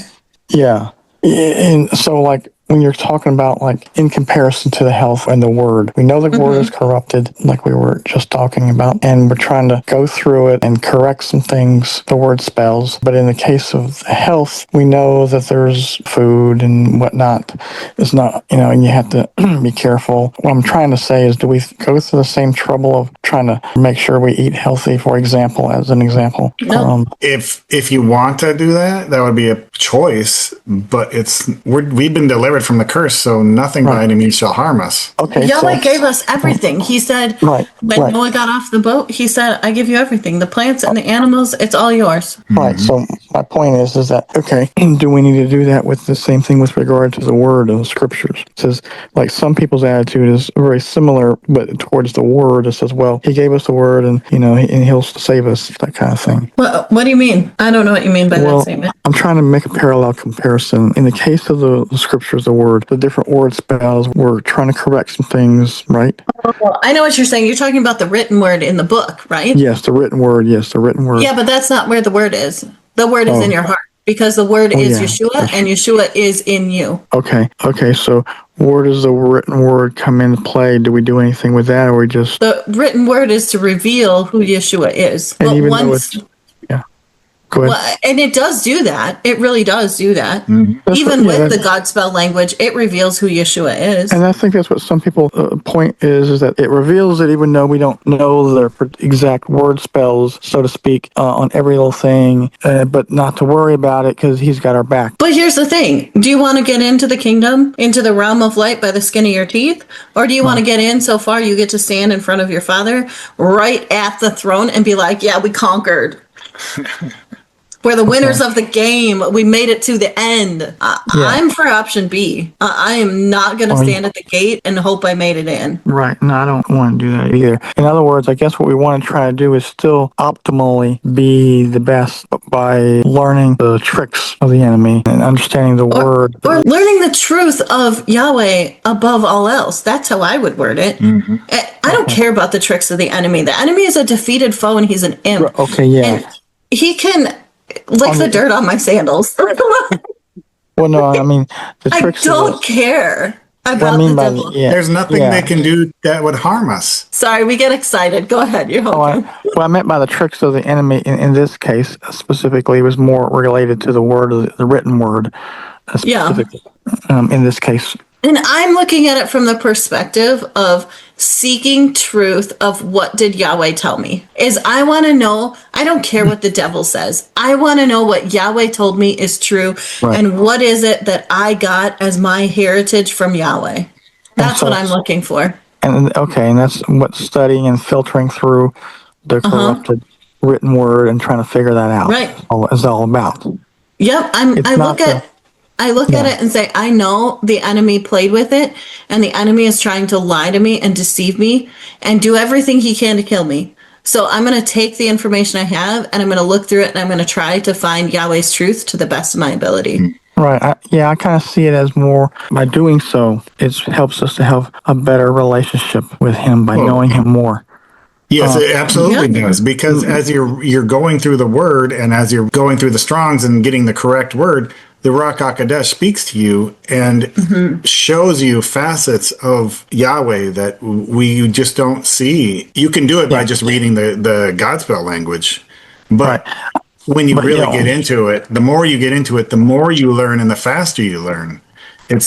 Yeah. And so, like, when you're talking about, like, in comparison to the health and the word, we know the word is corrupted, like we were just talking about, and we're trying to go through it and correct some things the word spells. But in the case of health, we know that there's food and whatnot. It's not, and you have to be careful. What I'm trying to say is, do we go through the same trouble of trying to make sure we eat healthy, for example, as an example? No. If you want to do that, that would be a choice. But we've been delivered from the curse, so nothing by any means shall harm us. Okay. Yahweh gave us everything. He said, Right, when right. Noah got off the boat, he said, I give you everything. The plants and the animals, it's all yours. Right. So my point is that, okay, do we need to do that with the same thing with regard to the word of the scriptures? It says, like, some people's attitude is very similar, but towards the word, it says, well, he gave us the word and, and he'll save us, that kind of thing. What do you mean? I don't know what you mean by that statement. I'm trying to make a parallel comparison. In the case of the scriptures, the word, the different word spells, we're trying to correct some things, right? I know what you're saying. You're talking about the written word in the book, right? Yes, the written word. Yes, the written word. Yeah, but that's not where the word is. The word is in your heart because the word is yeah, Yeshua and Yeshua is in you. Okay. So where does the written word come into play? Do we do anything with that, or we just? The written word is to reveal who Yeshua is. And But even though it's, yeah. Go ahead. Well, and it does do that. It really does do that. That's Even what- yeah, with the Godspell language, it reveals who Yeshua is. And I think that's what some people point is that it reveals it even though we don't know the exact word spells, so to speak, on every little thing, but not to worry about it because he's got our back. But here's the thing. Do you want to get into the kingdom, into the realm of light by the skin of your teeth? Or do you want to get in so far you get to stand in front of your Father right at the throne and be like, yeah, we conquered. We're the winners of the game. We made it to the end. I'm for option B. I am not going to stand at the gate and hope I made it in. Right. No, I don't want to do that either. In other words, I guess what we want to try to do is still optimally be the best by learning the tricks of the enemy and understanding the word. Or learning the truth of Yahweh above all else. That's how I would word it. I don't care about the tricks of the enemy. The enemy is a defeated foe and he's an imp. Okay, yeah. And he can lick the dirt on my sandals. Well, no, I mean, the I tricks don't care about the devil. There's nothing they can do that would harm us. Sorry, we get excited. Go ahead. You're home. What I meant by the tricks of the enemy in this case specifically was more related to the word, the written word, specifically, in this case. And I'm looking at it from the perspective of seeking truth of what did Yahweh tell me. Is I want to know, I don't care what the devil says. I want to know what Yahweh told me is true. Right. And what is it that I got as my heritage from Yahweh. That's what I'm looking for. And that's what studying and filtering through the corrupted written word and trying to figure that out is all about. Yep. I look at it and say, I know the enemy played with it, and the enemy is trying to lie to me and deceive me and do everything he can to kill me. So I'm going to take the information I have and I'm going to look through it and I'm going to try to find Yahweh's truth to the best of my ability. Right. I kind of see it as more by doing so, it helps us to have a better relationship with him by knowing him more. Yes, it absolutely does. Because as you're going through the word and as you're going through the Strongs and getting the correct word, the Ruach HaKodesh speaks to you and shows you facets of Yahweh that we just don't see. You can do it by just reading the Godspell language. But when you really get into it, the more you get into it, the more you learn and the faster you learn. I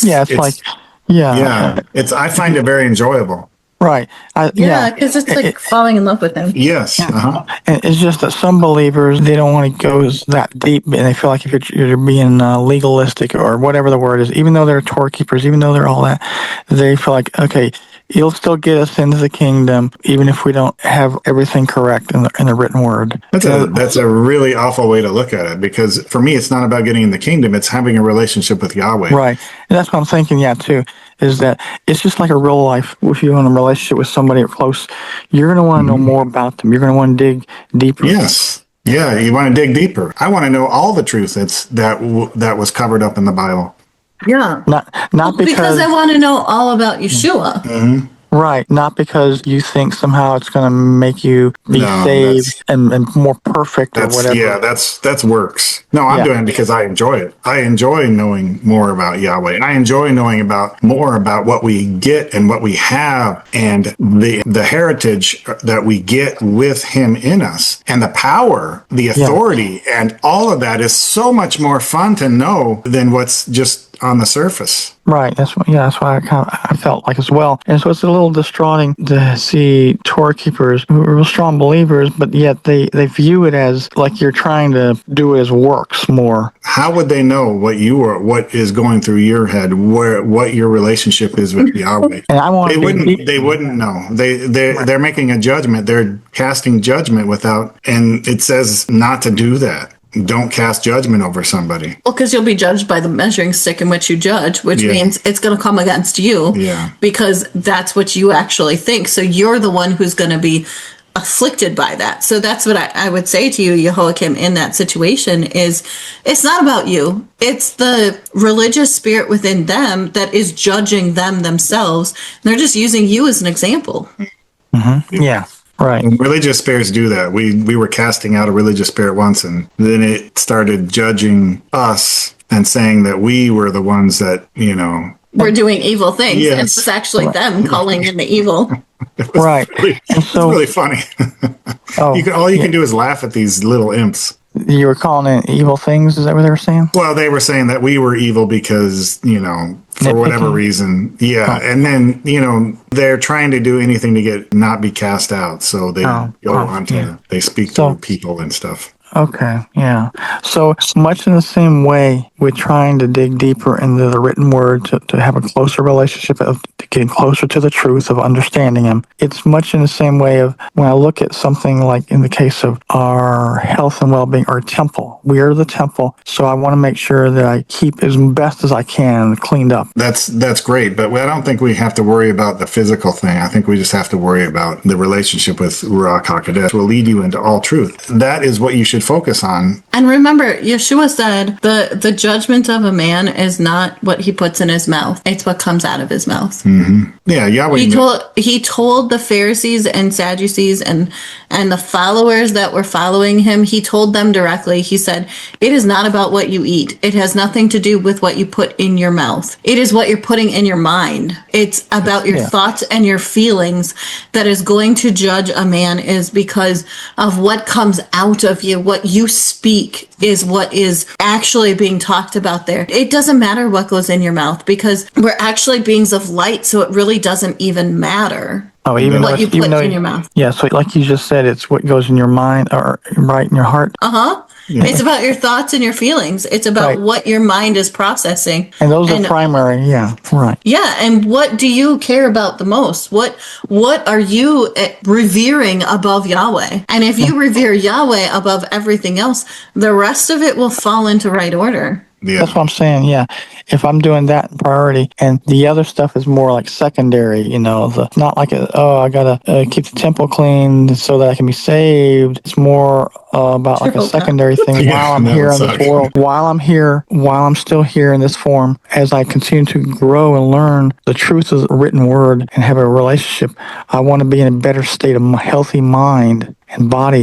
find it very enjoyable. Right. Yeah, because it's like falling in love with him. Yes. And it's just that some believers, they don't want to go that deep, and they feel like if you're being legalistic or whatever the word is, even though they're Torah keepers, even though they're all that, they feel like, okay, you'll still get us into the kingdom, even if we don't have everything correct in the written word. That's a really awful way to look at it, because for me, it's not about getting in the kingdom. It's having a relationship with Yahweh. Right. And that's what I'm thinking, too, is that it's just like a real life. If you're in a relationship with somebody close, you're going to want to know more about them. You're going to want to dig deeper. Yes. Yeah, you want to dig deeper. I want to know all the truth that was covered up in the Bible. Yeah. Not because I want to know all about Yeshua. Mm-hmm. Right, not because you think somehow it's going to make you be saved and more perfect or whatever. Yeah, that's works. No, I'm doing it because I enjoy it. I enjoy knowing more about Yahweh. I enjoy knowing more about what we get and what we have, and the heritage that we get with Him in us, and the power, the authority, and all of that is so much more fun to know than what's just on the surface. Right. That's why I felt like as well. And so it's a little distraughting to see Torah keepers who are real strong believers, but yet they view it as like you're trying to do it as works more. How would they know what is going through your head, what your relationship is with Yahweh? And they wouldn't know. They're making a judgment. They're casting judgment and it says not to do that. Don't cast judgment over somebody. Well, because you'll be judged by the measuring stick in which you judge, which means it's going to come against you. Yeah. Because that's what you actually think. So you're the one who's going to be afflicted by that. So that's what I would say to you, Jehoiakim, in that situation is it's not about you. It's the religious spirit within them that is judging them themselves. They're just using you as an example. Mm-hmm. Yeah. Right. Religious spirits do that. We were casting out a religious spirit once, and then it started judging us and saying that we were the ones that, we're doing evil things. Yes. And it's actually them calling in the evil. Right. It's really funny. All you can do is laugh at these little imps. You were calling it evil things? Is that what they were saying? Well, they were saying that we were evil because, for whatever reason. Yeah. Oh. And then, they're trying to do anything to not be cast out. So they go on to, they speak to people and stuff. Okay, yeah. So much in the same way with trying to dig deeper into the written word to have a closer relationship of getting closer to the truth of understanding Him. It's much in the same way of when I look at something like in the case of our health and well-being, our temple. We are the temple, so I want to make sure that I keep as best as I can cleaned up. That's great, but I don't think we have to worry about the physical thing. I think we just have to worry about the relationship with Ruach HaKodesh. Will lead you into all truth. That is what you should focus on. And remember, Yeshua said the judgment of a man is not what he puts in his mouth. It's what comes out of his mouth. Mm-hmm. Yeah, Yahweh. He told the Pharisees and Sadducees and the followers that were following him, he told them directly, he said, it is not about what you eat. It has nothing to do with what you put in your mouth. It is what you're putting in your mind. It's about your thoughts and your feelings that is going to judge a man, is because of what comes out of you. What you speak is what is actually being talked about there. It doesn't matter what goes in your mouth because we're actually beings of light, so it really doesn't even matter. Oh, even what you put in your mouth. Yeah, so like you just said, it's what goes in your mind or right in your heart. Uh-huh. Yeah. It's about your thoughts and your feelings. It's about what your mind is processing. And those are primary, right. Yeah, and what do you care about the most? What are you revering above Yahweh? And if you revere Yahweh above everything else, the rest of it will fall into right order. Yeah. That's what I'm saying, yeah. If I'm doing that in priority and the other stuff is more like secondary, not like, I got to keep the temple clean so that I can be saved. It's more about like a secondary thing while I'm here in this world. While I'm still here in this form, as I continue to grow and learn the truth of the written word and have a relationship, I want to be in a better state of healthy mind and body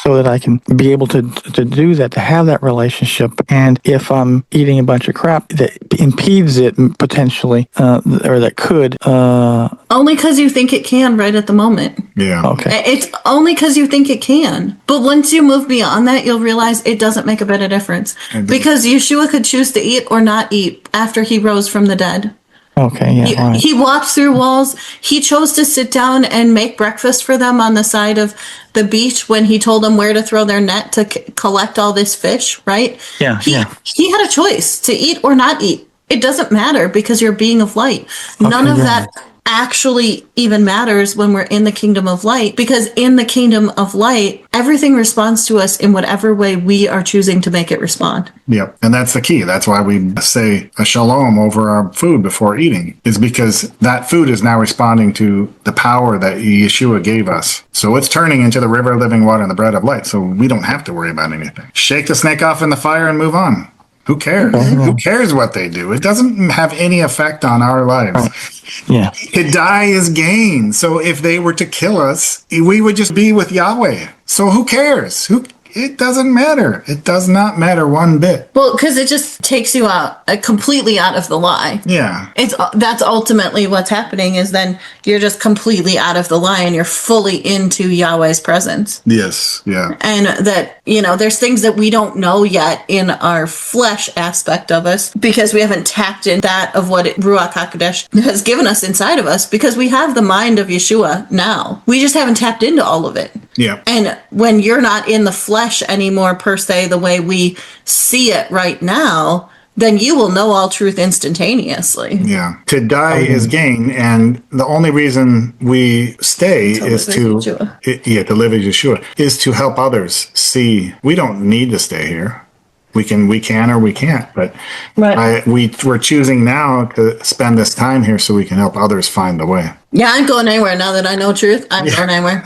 so that I can be able to do that, to have that relationship. And if I'm eating a bunch of crap that impedes it potentially, or that could... only because you think it can right at the moment. Yeah. Okay. It's only because you think it can. But once you move beyond that, you'll realize it doesn't make a bit of difference. Because Yeshua could choose to eat or not eat after he rose from the dead. Okay, yeah, right. He walked through walls. He chose to sit down and make breakfast for them on the side of the beach when he told them where to throw their net to collect all this fish, right? Yeah, yeah. He had a choice to eat or not eat. It doesn't matter because you're a being of light. None of yeah. that actually even matters when we're in the kingdom of light, because in the kingdom of light, everything responds to us in whatever way we are choosing to make it respond. Yep. And that's the key. That's why we say a shalom over our food before eating, is because that food is now responding to the power that Yeshua gave us. So it's turning into the river of living water and the bread of life. So we don't have to worry about anything. Shake the snake off in the fire and move on. Who cares? Who cares what they do? It doesn't have any effect on our lives. Yeah. To die is gain. So if they were to kill us, we would just be with Yahweh. So who cares? It doesn't matter. It does not matter one bit. Well, because it just takes you out completely out of the lie. Yeah. That's ultimately what's happening, is then you're just completely out of the lie and you're fully into Yahweh's presence. Yes. Yeah. And that, there's things that we don't know yet in our flesh aspect of us because we haven't tapped in that of what Ruach HaKodesh has given us inside of us, because we have the mind of Yeshua now. We just haven't tapped into all of it. Yeah. And when you're not in the flesh anymore, per se, the way we see it right now, then you will know all truth instantaneously. Yeah. To die is gain. And the only reason we stay is to live as Yeshua, is to help others see. We don't need to stay here. We can or we can't, but right. We're choosing now to spend this time here so we can help others find the way. Yeah, I'm going anywhere now that I know truth. I'm going anywhere.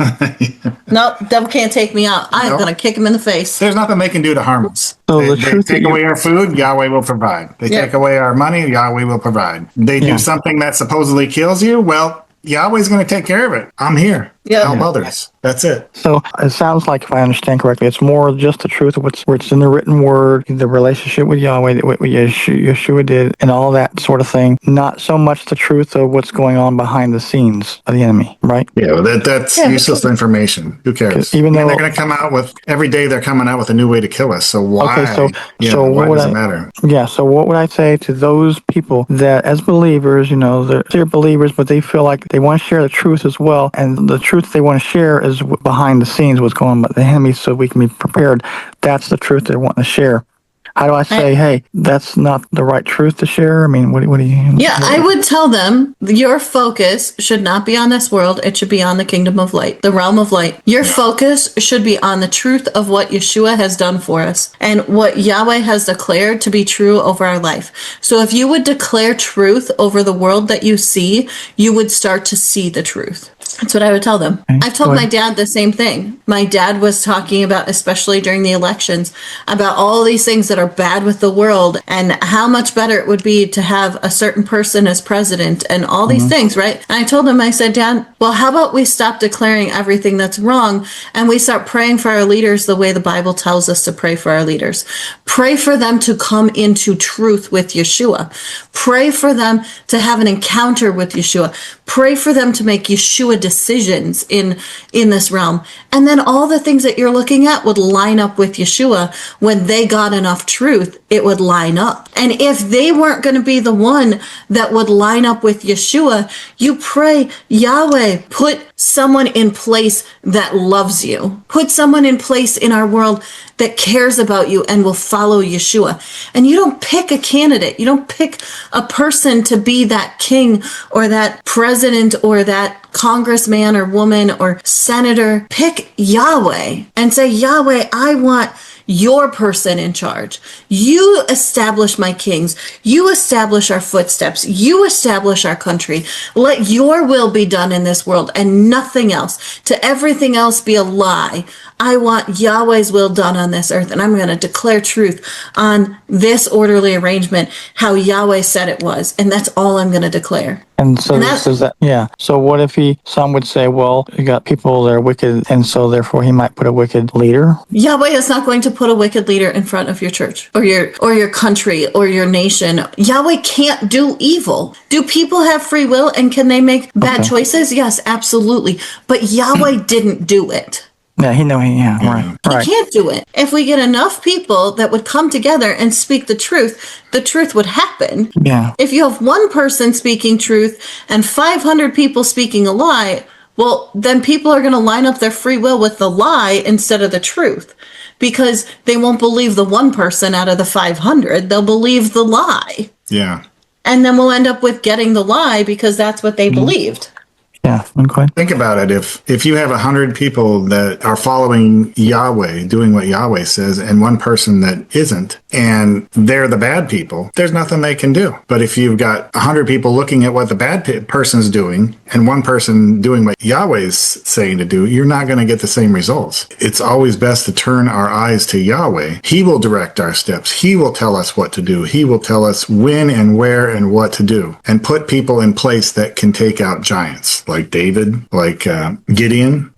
Nope, devil can't take me out. I'm going to kick him in the face. They can do to harm us. So they take away our food, Yahweh will provide. They take away our money, Yahweh will provide. They do something that supposedly kills you, well, Yahweh's going to take care of it. I'm here. Help others. That's it. So it sounds like, if I understand correctly, it's more just the truth of what's in the written word, the relationship with Yahweh, what Yeshua did, and all that sort of thing. Not so much the truth of what's going on behind the scenes of the enemy, right? Yeah, well, that's useless information. Who cares? Even though they're going to come out with, every day they're coming out with a new way to kill us. So why? Okay, so why does it matter? Yeah, so what would I say to those people that, as believers, they're believers, but they feel like they want to share the truth as well, and the truth they want to share is behind the scenes, what's going on with the enemy, so we can be prepared. That's the truth they're wanting to share. How do I say, hey, that's not the right truth to share? I mean, what do you... Yeah, I would tell them your focus should not be on this world. It should be on the kingdom of light, the realm of light. Your focus should be on the truth of what Yeshua has done for us and what Yahweh has declared to be true over our life. So if you would declare truth over the world that you see, you would start to see the truth. That's what I would tell them. Okay, I've told my dad the same thing. My dad was talking about, especially during the elections, about all these things that are bad with the world and how much better it would be to have a certain person as president and all these things, right? And I told him, I said, Dad, well, how about we stop declaring everything that's wrong and we start praying for our leaders the way the Bible tells us to pray for our leaders. Pray for them to come into truth with Yeshua. Pray for them to have an encounter with Yeshua. Pray for them to make Yeshua decisions in this realm. And then all the things that you're looking at would line up with Yeshua. When they got enough truth, it would line up. And if they weren't going to be the one that would line up with Yeshua, you pray, Yahweh, put someone in place that loves you. Put someone in place in our world that cares about you and will follow Yeshua. And you don't pick a candidate. You don't pick a person to be that king or that president or that congressman or woman or senator. Pick Yahweh and say, Yahweh, I want your person in charge. You establish my kings. You establish our footsteps. You establish our country. Let your will be done in this world and nothing else. To everything else be a lie. I want Yahweh's will done on this earth, and I'm going to declare truth on this orderly arrangement, how Yahweh said it was, and that's all I'm going to declare. And so So what if some would say, well, you got people that are wicked, and so therefore he might put a wicked leader? Yahweh is not going to put a wicked leader in front of your church or your country or your nation. Yahweh can't do evil. Do people have free will and can they make bad choices? Yes, absolutely. But Yahweh didn't do it. Yeah, right, We right. can't do it. If we get enough people that would come together and speak the truth would happen. Yeah, If you have one person speaking truth and 500 people speaking a lie, well, then people are going to line up their free will with the lie instead of the truth, because they won't believe the one person out of the 500. They'll believe the lie. Yeah. And then we'll end up with getting the lie because that's what they believed. yeah. Okay. Think about it. If you have 100 people that are following Yahweh, doing what Yahweh says, and one person that isn't, and they're the bad people, there's nothing they can do. But if you've got 100 people looking at what the bad person's doing, and one person doing what Yahweh's saying to do, you're not going to get the same results. It's always best to turn our eyes to Yahweh. He will direct our steps. He will tell us what to do. He will tell us when and where and what to do, and put people in place that can take out giants. Like David, like Gideon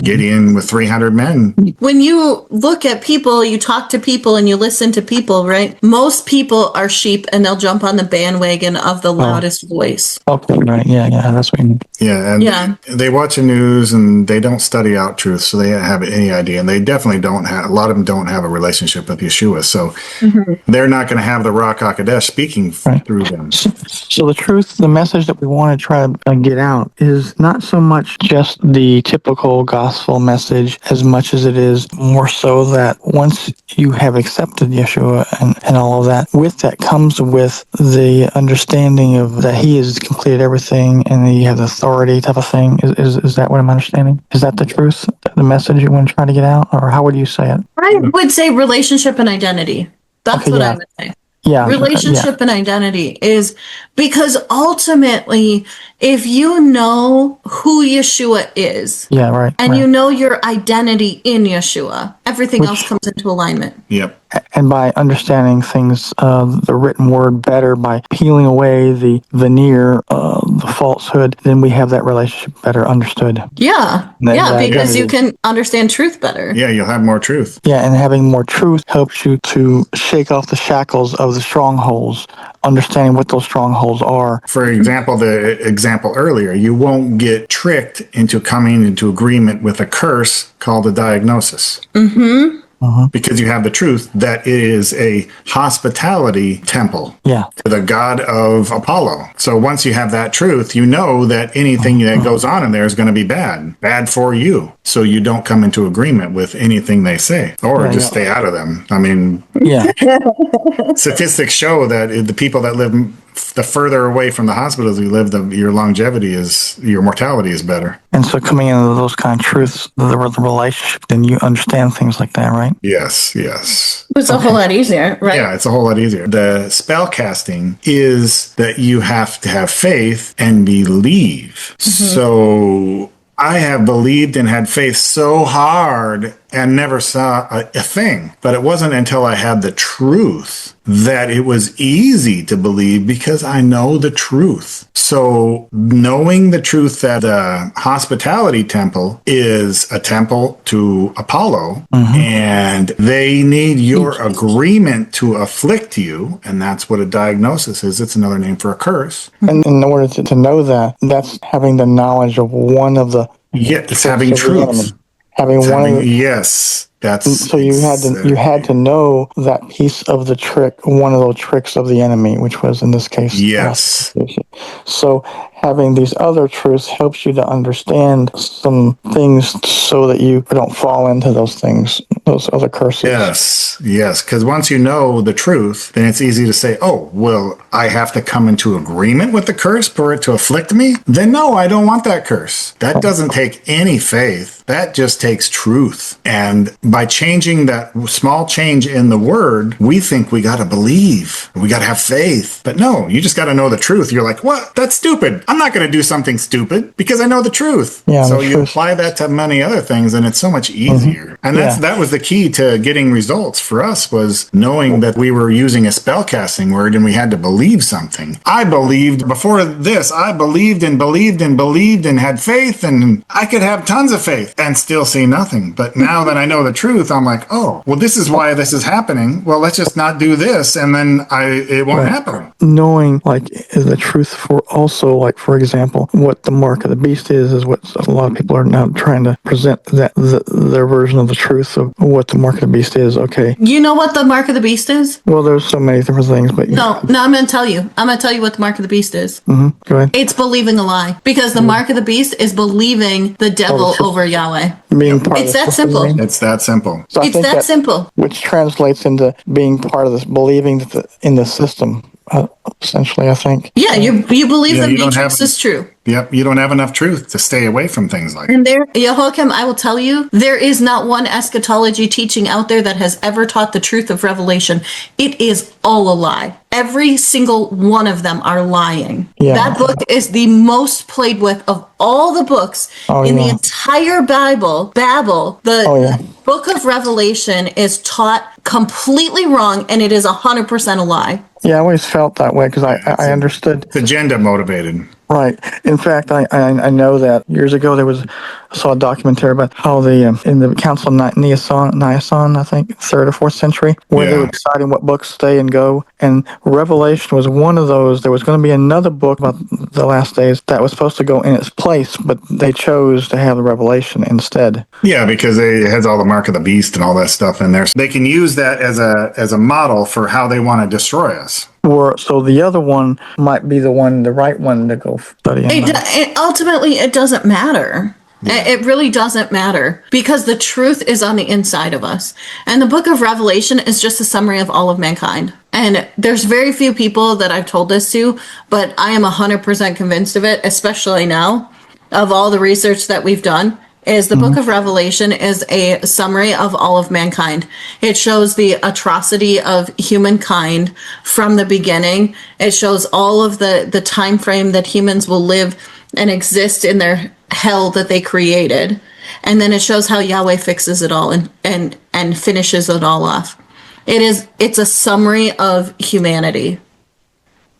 with 300 men. When you look at people, you talk to people and you listen to people, right? Most people are sheep and they'll jump on the bandwagon of the loudest voice. Okay, right. Yeah, that's what you mean. Yeah, and they watch the news and they don't study out truth, so they don't have any idea. And they definitely don't have, a lot of them don't have a relationship with Yeshua, so they're not going to have the Ruach HaKodesh speaking through them. So the truth, the message that we want to try to get out is not so much just the typical gospel message as much as it is more so that once you have accepted Yeshua and all of that, with that comes with the understanding of that he has completed everything and that you have the authority type of thing. Is that what I'm understanding? Is that the truth, the message you want to try to get out? Or how would you say it? I would say relationship and identity. That's what I would say. Yeah. Relationship and identity is because ultimately, if you know who Yeshua is, and you know your identity in Yeshua, everything else comes into alignment. Yep. And by understanding things, the written word better, by peeling away the veneer, the falsehood, then we have that relationship better understood. Yeah. Because you can understand truth better. Yeah, you'll have more truth. Yeah, and having more truth helps you to shake off the shackles of the strongholds, understanding what those strongholds are. For example, the example earlier, you won't get tricked into coming into agreement with a curse called a diagnosis. Because you have the truth that it is a hospitality temple to the god of Apollo. So once you have that truth, you know that anything that goes on in there is going to be bad for you. So you don't come into agreement with anything they say, or just stay out of them. I mean, statistics show that the people that live, the further away from the hospitals you live, your mortality is better. And so coming into those kind of truths, the relationship, then you understand things like that, right? Yes. It's a whole lot easier, right? Yeah, it's a whole lot easier. The spell casting is that you have to have faith and believe. So I have believed and had faith so hard and never saw a thing. But it wasn't until I had the truth that it was easy to believe, because I know the truth. So knowing the truth that the hospitality temple is a temple to Apollo, and they need your agreement to afflict you, and that's what a diagnosis is. It's another name for a curse. And in order to know that, that's having the knowledge of one of the... it's having truth. Yes. That's so you had to know that piece of the trick, one of those tricks of the enemy, which was in this case. Yes. So having these other truths helps you to understand some things so that you don't fall into those things, those other curses. Yes. Because once you know the truth, then it's easy to say, oh, well, I have to come into agreement with the curse for it to afflict me? Then no, I don't want that curse. That doesn't take any faith. That just takes truth. And by changing that small change in the word, we think we got to believe, we got to have faith. But no, you just got to know the truth. You're like, what? That's stupid. I'm not going to do something stupid because I know the truth. So you apply that to many other things, and it's so much easier. And that was the key to getting results for us, was knowing that we were using a spellcasting word and we had to believe something. I believed before this. I believed and believed and believed and had faith, and I could have tons of faith and still see nothing. But now that I know the truth, I'm like, oh, well, this is why this is happening. Well, let's just not do this, and then it won't happen. knowing like the truth for also like, for example, what the mark of the beast is what a lot of people are now trying to present that their version of the truth of what the mark of the beast is. Okay. You know what the mark of the beast is? Well, there's so many different things, but No, I'm going to tell you. I'm going to tell you what the mark of the beast is. Go ahead. It's believing a lie, because the mark of the beast is believing the devil over Yahweh. Being part It's of the that system, you simple. mean? It's that simple. So I It's think that simple. which translates into being part of this, believing that in the system, essentially, I think. Yeah, you believe Yeah, the you don't matrix have- is true. Yep, you don't have enough truth to stay away from things like that. And there, Yehoiakim, I will tell you, there is not one eschatology teaching out there that has ever taught the truth of Revelation. It is all a lie. Every single one of them are lying. Yeah. That book is the most played with of all the books in the entire Bible. The book of Revelation is taught completely wrong, and it is 100% a lie. Yeah, I always felt that way because I understood. It's agenda motivated. Right. In fact, I know that years ago I saw a documentary about how in the Council of Nicaea, I think, 3rd or 4th century, where they were deciding what books stay and go. And Revelation was one of those. There was going to be another book about the last days that was supposed to go in its place, but they chose to have the Revelation instead. Yeah, because it has all the mark of the beast and all that stuff in there. So they can use that as a model for how they want to destroy us. So the other one might be the right one to go study. Ultimately, it doesn't matter. Yeah. It really doesn't matter, because the truth is on the inside of us. And the book of Revelation is just a summary of all of mankind. And there's very few people that I've told this to, but I am 100% convinced of it, especially now, of all the research that we've done. Is the book of Revelation is a summary of all of mankind. It shows the atrocity of humankind from the beginning. It shows all of the time frame that humans will live and exist in their hell that they created. And then it shows how Yahweh fixes it all and finishes it all off. It's a summary of humanity.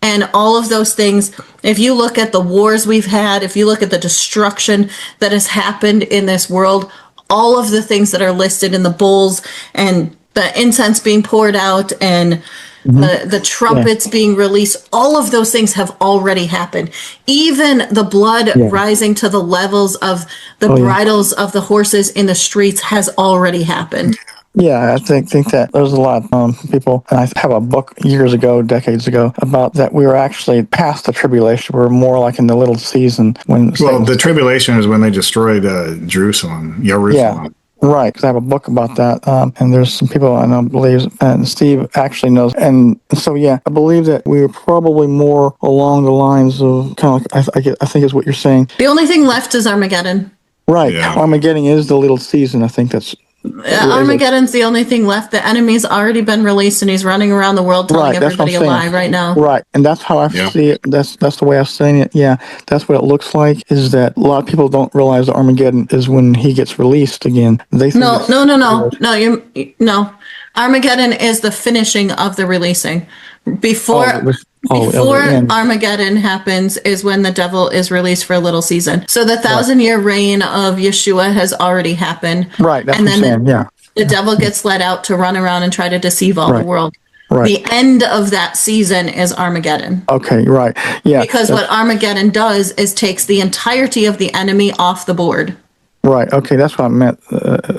And all of those things, if you look at the wars we've had, if you look at the destruction that has happened in this world, all of the things that are listed in the bowls and the incense being poured out and the trumpets being released, all of those things have already happened. Even the blood rising to the levels of the bridles of the horses in the streets has already happened. Yeah, I think that there's a lot of people, and I have a book decades ago, about that we were actually past the tribulation. We were more like in the little season when. Well, the tribulation is when they destroyed Jerusalem. Yeah, right. Because I have a book about that, and there's some people I know believes, and Steve actually knows, and so I believe that we were probably more along the lines of kind of like I think is what you're saying. The only thing left is Armageddon. Right, Armageddon is the little season. I think that's. Armageddon's the only thing left. The enemy's already been released, and he's running around the world telling everybody a lie right now. Right, and that's how I see it. That's the way I'm saying it. Yeah, that's what it looks like. Is that a lot of people don't realize that Armageddon is when he gets released again. They think No. Armageddon is the finishing of the releasing. Before Armageddon happens is when the devil is released for a little season. So the 1,000-year reign of Yeshua has already happened. Right, that's what I'm saying, the devil gets let out to run around and try to deceive all the world. Right. The end of that season is Armageddon. Okay, right. Yeah. Because what Armageddon does is takes the entirety of the enemy off the board. Right. Okay, that's what I meant,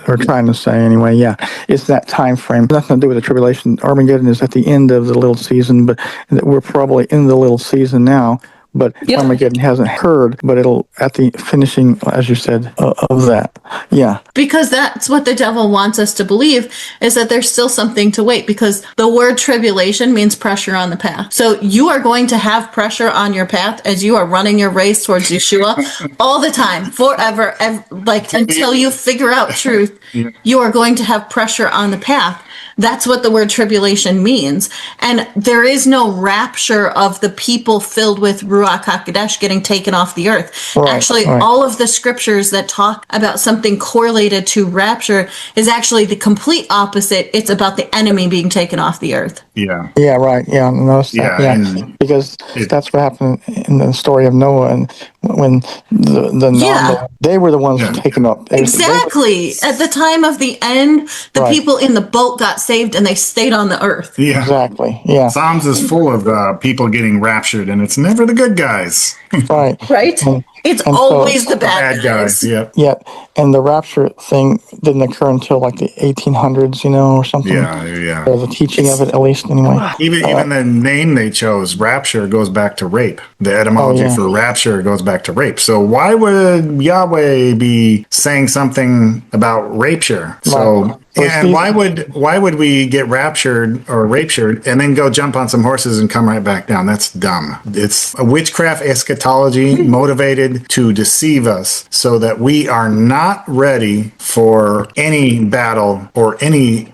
or trying to say anyway. Yeah, it's that time frame. Nothing to do with the tribulation. Armageddon is at the end of the little season, but we're probably in the little season now. But Armageddon hasn't occurred, but it'll at the finishing, as you said, of that. Yeah. Because that's what the devil wants us to believe, is that there's still something to wait, because the word tribulation means pressure on the path. So you are going to have pressure on your path as you are running your race towards Yeshua all the time, forever, until you figure out truth. You are going to have pressure on the path. That's what the word tribulation means. And there is no rapture of the people filled with Ruach HaKodesh getting taken off the earth. Right, all of the scriptures that talk about something correlated to rapture is actually the complete opposite. It's about the enemy being taken off the earth. Yeah. Yeah, right. Yeah, I noticed that. Yeah. Because that's what happened in the story of Noah. And when the Yeah. they were the ones Yeah. taken up. Exactly. At the time of the end, the Right. people in the boat got saved and they stayed on the earth. Yeah. Exactly. Yeah. Psalms is full of people getting raptured, and it's never the good guys. Right. Right? It's and so- always the Bad guys. Yeah. Yeah, and the rapture thing didn't occur until like the 1800s, or something. Yeah. Or the teaching of it, at least, anyway. Even the name they chose, rapture, goes back to rape. The etymology yeah. for rapture goes back to rape. So why would Yahweh be saying something about rapture? So Right. Well, and Steve- why would we get raptured or raptured and then go jump on some horses and come right back down? That's dumb. It's a witchcraft eschatology motivated to deceive us so that we are not ready for any battle or any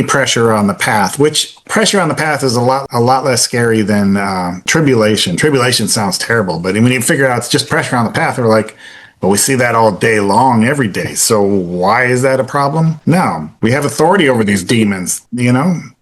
pressure on the path, which pressure on the path is a lot less scary than tribulation. Tribulation sounds terrible, but when you figure out it's just pressure on the path, we're like, well, we see that all day long, every day. So why is that a problem? No, we have authority over these demons,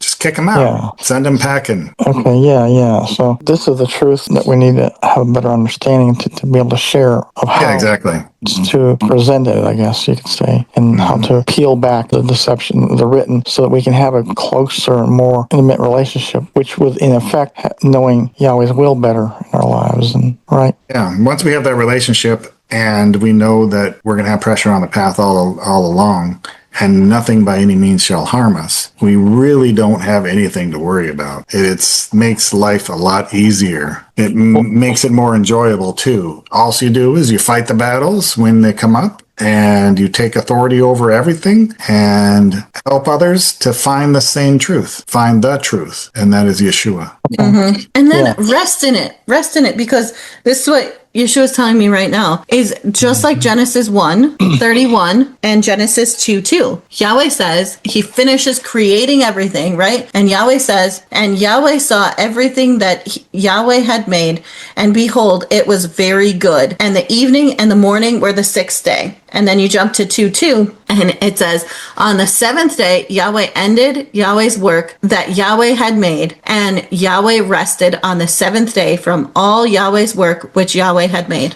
just kick them out, Yeah. send them packing. Okay, yeah. So this is the truth that we need to have a better understanding to be able to share of how Yeah, exactly. to present it, I guess you could say, and how to peel back the deception, the written, so that we can have a closer and more intimate relationship, which would, in effect, knowing Yahweh's will better in our lives. And right. Yeah, once we have that relationship and we know that we're going to have pressure on the path all along, and nothing by any means shall harm us, we really don't have anything to worry about. It makes life a lot easier. It makes it more enjoyable too. All you do is you fight the battles when they come up, and you take authority over everything and help others to find the same truth, find the truth, and that is Yeshua. And then rest in it, because this is what Yeshua is telling me right now, is just like Genesis 1:31 and Genesis 2:2. Yahweh says he finishes creating everything, right? And Yahweh says, and Yahweh saw everything that Yahweh had made, and behold, it was very good. And the evening and the morning were the sixth day. And then you jump to 2:2, and it says, on the seventh day, Yahweh ended Yahweh's work that Yahweh had made, and Yahweh rested on the seventh day from all Yahweh's work which Yahweh had made.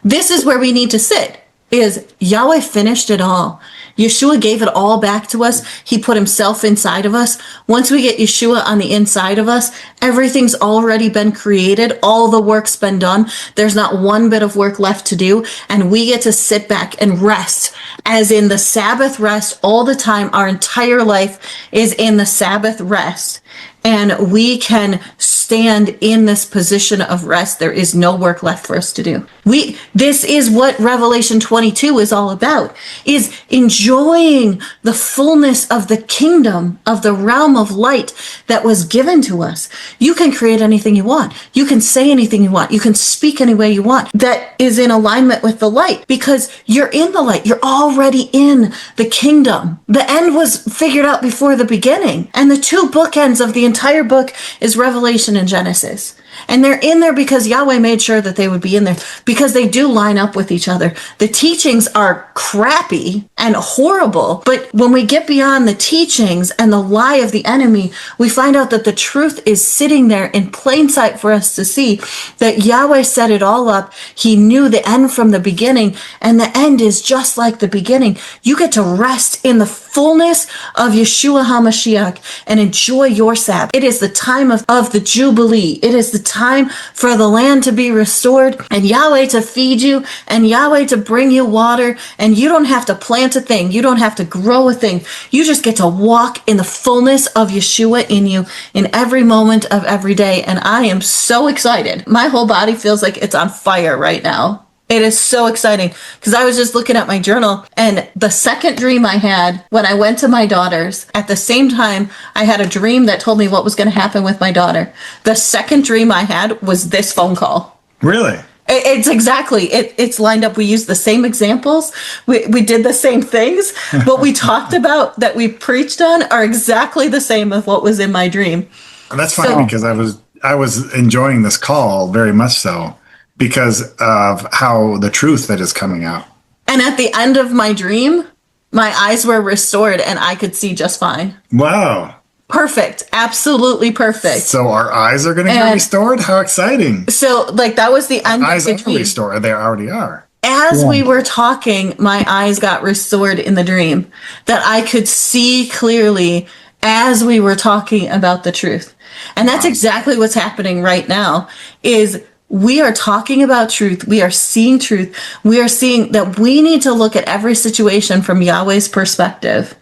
This is where we need to sit, is Yahweh finished it all. Yeshua gave it all back to us. He put himself inside of us. Once we get Yeshua on the inside of us, everything's already been created. All the work's been done. There's not one bit of work left to do. And we get to sit back and rest, as in the Sabbath rest all the time. Our entire life is in the Sabbath rest. And we can stand in this position of rest. There is no work left for us to do. This is what Revelation 22 is all about, is enjoying the fullness of the kingdom of the realm of light that was given to us. You can create anything you want. You can say anything you want. You can speak any way you want that is in alignment with the light, because you're in the light. You're already in the kingdom. The end was figured out before the beginning. And the two bookends of the entire book is Revelation and Genesis. And they're in there because Yahweh made sure that they would be in there, because they do line up with each other. The teachings are crappy and horrible, but when we get beyond the teachings and the lie of the enemy, we find out that the truth is sitting there in plain sight for us to see, that Yahweh set it all up. He knew the end from the beginning, and the end is just like the beginning. You get to rest in the fullness of Yeshua HaMashiach and enjoy your Sabbath. It is the time of the Jubilee. It is the time for the land to be restored, and Yahweh to feed you, and Yahweh to bring you water, and you don't have to plant a thing. You don't have to grow a thing. You just get to walk in the fullness of Yeshua in you in every moment of every day. And I am so excited. My whole body feels like it's on fire right now. It is so exciting, because I was just looking at my journal, and the second dream I had when I went to my daughter's, at the same time I had a dream that told me what was going to happen with my daughter. The second dream I had was this phone call. Really? It's exactly, it's lined up. We used the same examples. We did the same things. What we talked about that we preached on are exactly the same as what was in my dream. That's funny, because I was enjoying this call very much so, because of how the truth that is coming out. And at the end of my dream, my eyes were restored and I could see just fine. Wow. perfect, absolutely perfect. So our eyes are going to get And- restored? How exciting. So like that was the end Eyes of are the dream. restored. They already are. As we were talking, my eyes got restored in the dream, that I could see clearly as we were talking about the truth. And that's exactly what's happening right now, is we are talking about truth. We are seeing truth. We are seeing that we need to look at every situation from Yahweh's perspective.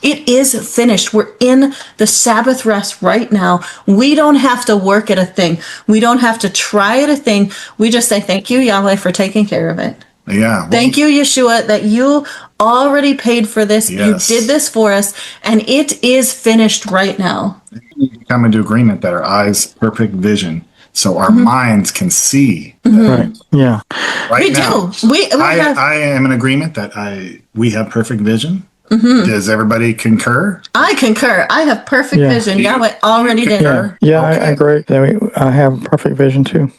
It is finished. We're in the Sabbath rest right now. We don't have to work at a thing. We don't have to try at a thing. We just say, thank you, Yahweh, for taking care of it. Yeah. Well, Thank you, Yeshua, that you already paid for this. Yes. You did this for us, and it is finished right now. we come into agreement that our eyes, perfect vision, so our Mm-hmm. minds can see. Right. Yeah. Right We now, do. We have. I am in agreement that we have perfect vision. Mm-hmm. Does everybody concur? I concur. I have perfect Yeah. vision. Yahweh already did. Yeah. Yeah. I Okay. agree. That I have perfect vision too.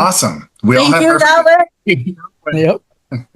Awesome. We all Thank have you, perfect. Yahweh. Yep.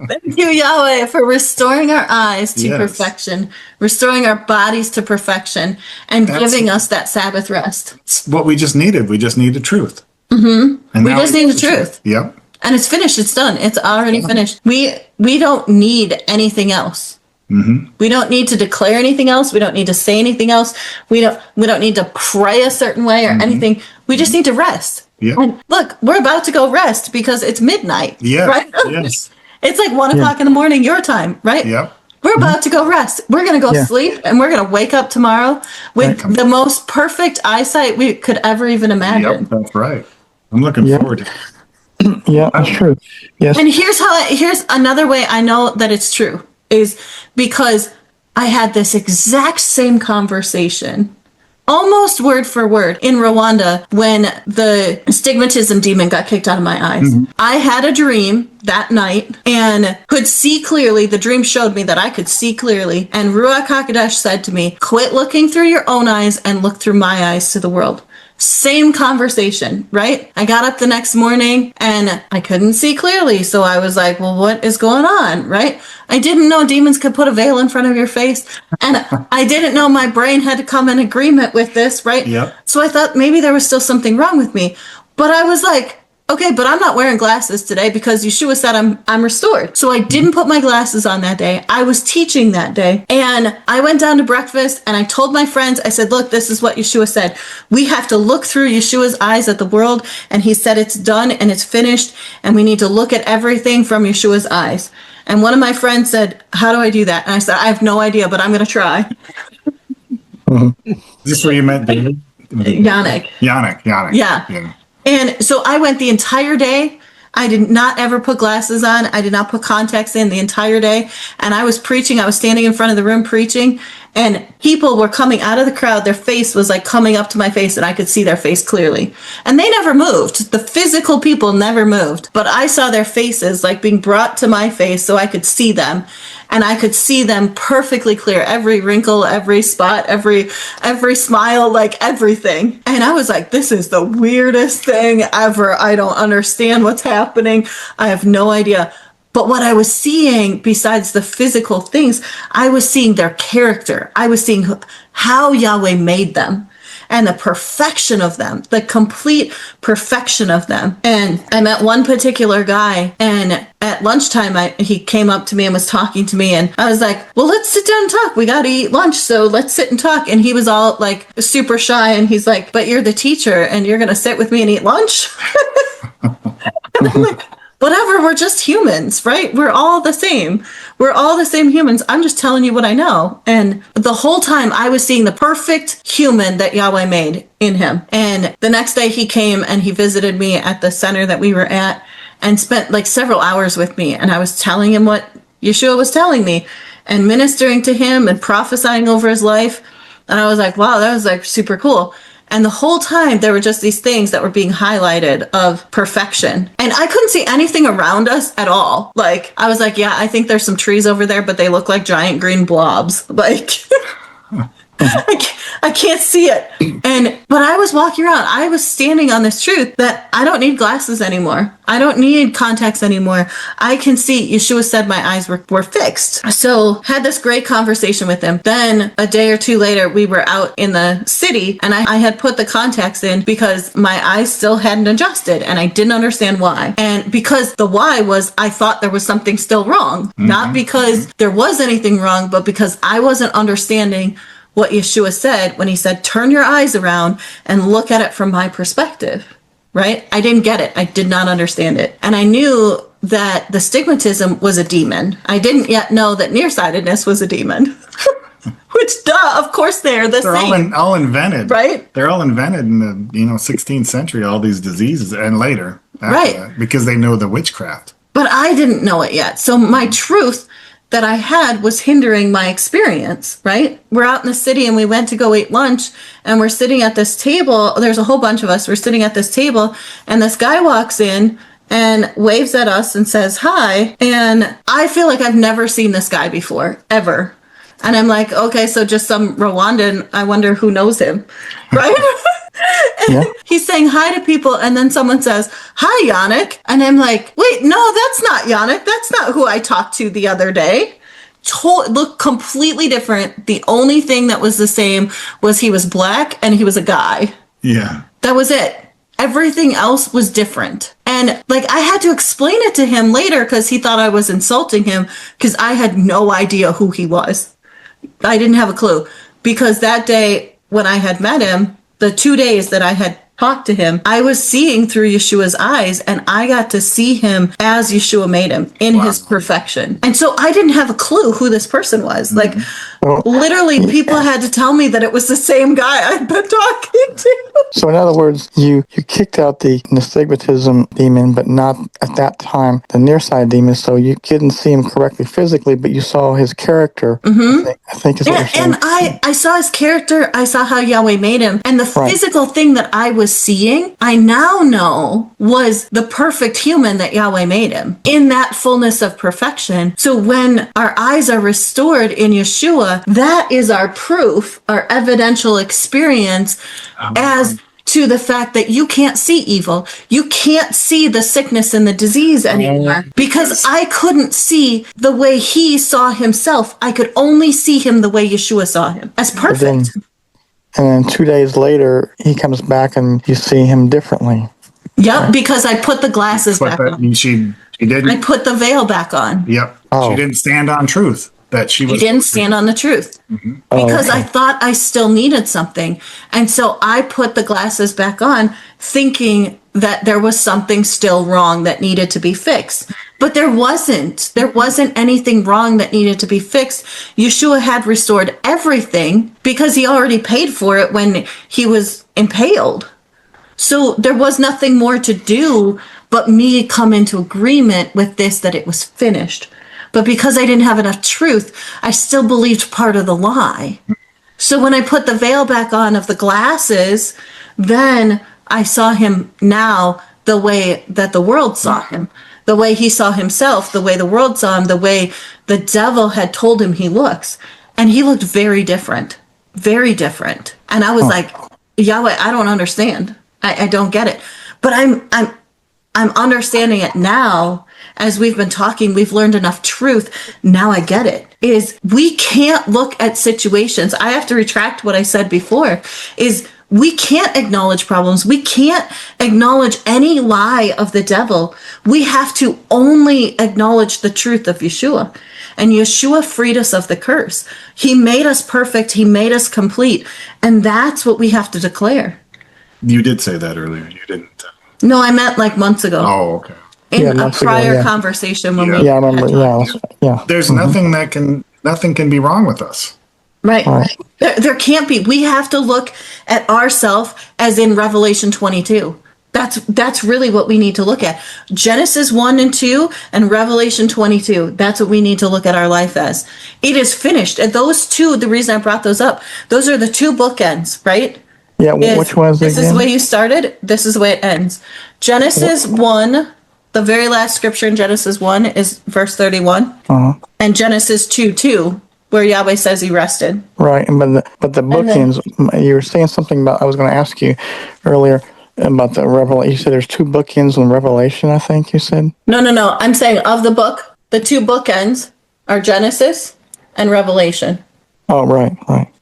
Thank you, Yahweh, for restoring our eyes to Yes. perfection, restoring our bodies to perfection, and That's- giving us that Sabbath rest. It's what we just needed. We just needed truth. Mm-hmm. We just need the truth. Yep. And it's finished. It's done. It's already finished. We don't need anything else. Mm-hmm. We don't need to declare anything else. We don't need to say anything else. We don't need to pray a certain way or anything. We just need to rest. Yep. And look, we're about to go rest because it's midnight. Yeah. Right? Yes. It's like 1 o'clock in the morning, your time, right? Yep. We're about to go rest. We're going to go Yeah. sleep, and we're going to wake up tomorrow with the most perfect eyesight we could ever even imagine. Yep. That's right. I'm looking Yep. forward to it. Yeah. That's true. Yes. And here's another way I know that it's true, is because I had this exact same conversation, almost word for word, in Rwanda when the stigmatism demon got kicked out of my eyes. I had a dream that night and could see clearly. The dream showed me that I could see clearly. And Ruach HaKodesh said to me, quit looking through your own eyes and look through my eyes to the world. Same conversation, right? I got up the next morning and I couldn't see clearly. So I was like, well, what is going on, right? I didn't know demons could put a veil in front of your face. And I didn't know my brain had to come in agreement with this, right? Yep. So I thought maybe there was still something wrong with me. But I was like, okay, but I'm not wearing glasses today because Yeshua said I'm restored. So I didn't put my glasses on that day. I was teaching that day. And I went down to breakfast and I told my friends, I said, look, this is what Yeshua said. We have to look through Yeshua's eyes at the world. And he said it's done and it's finished. And we need to look at everything from Yeshua's eyes. And one of my friends said, how do I do that? And I said, I have no idea, but I'm going to try. Is this where you met David? Yannick. Yannick. Yeah. And so I went the entire day. I did not ever put glasses on. I did not put contacts in the entire day. And I was preaching. I was standing in front of the room preaching. And people were coming out of the crowd. Their face was like coming up to my face and I could see their face clearly. And they never moved. The physical people never moved. But I saw their faces like being brought to my face so I could see them. And I could see them perfectly clear. Every wrinkle, every spot, every smile, like everything. And I was like, this is the weirdest thing ever. I don't understand what's happening. I have no idea. But what I was seeing, besides the physical things, I was seeing their character. I was seeing how Yahweh made them and the perfection of them, the complete perfection of them. And I met one particular guy, and at lunchtime, he came up to me and was talking to me. And I was like, well, let's sit down and talk. We got to eat lunch. So let's sit and talk. And he was all like super shy. And he's like, but you're the teacher and you're going to sit with me and eat lunch? And I'm like, whatever, we're just humans, right? We're all the same. We're all the same humans. I'm just telling you what I know. And the whole time I was seeing the perfect human that Yahweh made in him. And the next day he came and he visited me at the center that we were at and spent like several hours with me. And I was telling him what Yeshua was telling me and ministering to him and prophesying over his life. And I was like, wow, that was like super cool. And the whole time there were just these things that were being highlighted of perfection. And I couldn't see anything around us at all. Like, I was like, yeah, I think there's some trees over there, but they look like giant green blobs. Like, I can't see it. But I was walking around. I was standing on this truth that I don't need glasses anymore. I don't need contacts anymore. I can see. Yeshua said my eyes were fixed. So had this great conversation with him. Then a day or two later, we were out in the city and I had put the contacts in because my eyes still hadn't adjusted and I didn't understand why. And because the why was I thought there was something still wrong. Not because there was anything wrong, but because I wasn't understanding what Yeshua said when he said, turn your eyes around and look at it from my perspective, right? I didn't get it. I did not understand it. And I knew that the stigmatism was a demon. I didn't yet know that nearsightedness was a demon. Which, duh, of course they're the same. All invented. Right? They're all invented in the 16th century, all these diseases, and later. Right. That, because they know the witchcraft. But I didn't know it yet. So my truth that I had was hindering my experience, right? We're out in the city and we went to go eat lunch and we're sitting at this table. There's a whole bunch of us. We're sitting at this table and this guy walks in and waves at us and says, hi. And I feel like I've never seen this guy before, ever. And I'm like, okay, so just some Rwandan. I wonder who knows him, right? Yeah. He's saying hi to people, and then someone says, hi, Yannick. And I'm like, wait, no, that's not Yannick. That's not who I talked to the other day. Looked completely different. The only thing that was the same was he was black and he was a guy. Yeah. That was it. Everything else was different. And like I had to explain it to him later because he thought I was insulting him because I had no idea who he was. I didn't have a clue. Because that day when I had met him, the 2 days that I had talked to him, I was seeing through Yeshua's eyes and I got to see him as Yeshua made him in his perfection. And so I didn't have a clue who this person was. Like literally people had to tell me that it was the same guy I'd been talking to. So in other words, you kicked out the astigmatism demon, but not at that time the nearsight demon. So you didn't see him correctly physically, but you saw his character. I think is what you're saying. And I saw his character. I saw how Yahweh made him. And the physical thing that I was seeing, I now know was the perfect human that Yahweh made him in that fullness of perfection. So when our eyes are restored in Yeshua, that is our proof, our evidential experience as to the fact that you can't see evil. You can't see the sickness and the disease anymore because I couldn't see the way he saw himself. I could only see him the way Yeshua saw him as perfect. And then 2 days later, he comes back and you see him differently. Yep, because I put the glasses back on. She didn't. I put the veil back on. Yep. Oh. She didn't stand on truth. That she was. He didn't stand on the truth because I thought I still needed something. And so I put the glasses back on thinking that there was something still wrong that needed to be fixed. But there wasn't. There wasn't anything wrong that needed to be fixed. Yeshua had restored everything because he already paid for it when he was impaled. So there was nothing more to do but me come into agreement with this, that it was finished. But because I didn't have enough truth, I still believed part of the lie. So when I put the veil back on of the glasses, then I saw him now the way that the world saw him, the way he saw himself, the way the world saw him, the way the devil had told him he looks. And he looked very different, very different. And I was like, Yahweh, I don't understand. I don't get it. But I'm understanding it now. As we've been talking, we've learned enough truth. Now I get it. Is we can't look at situations. I have to retract what I said before. Is we can't acknowledge problems. We can't acknowledge any lie of the devil. We have to only acknowledge the truth of Yeshua. And Yeshua freed us of the curse. He made us perfect. He made us complete. And that's what we have to declare. You did say that earlier. You didn't. No, I meant like months ago. Oh, okay. In a prior conversation when we I remember. Yeah. There's nothing can be wrong with us. Right. There can't be. We have to look at ourselves as in Revelation 22. That's really what we need to look at. Genesis 1 and 2 and Revelation 22. That's what we need to look at our life as. It is finished. And those two, the reason I brought those up, those are the two bookends, right? Yeah, which one's this again? Is the way you started. This is the way it ends. Genesis 1, the very last scripture in Genesis 1 is verse 31. And Genesis 2:2, where Yahweh says he rested. Right, but the bookends. You were saying something about. I was going to ask you earlier about the Revelation. You said there's two bookends in Revelation. I think you said. No. I'm saying of the book, the two bookends are Genesis and Revelation. Oh, right.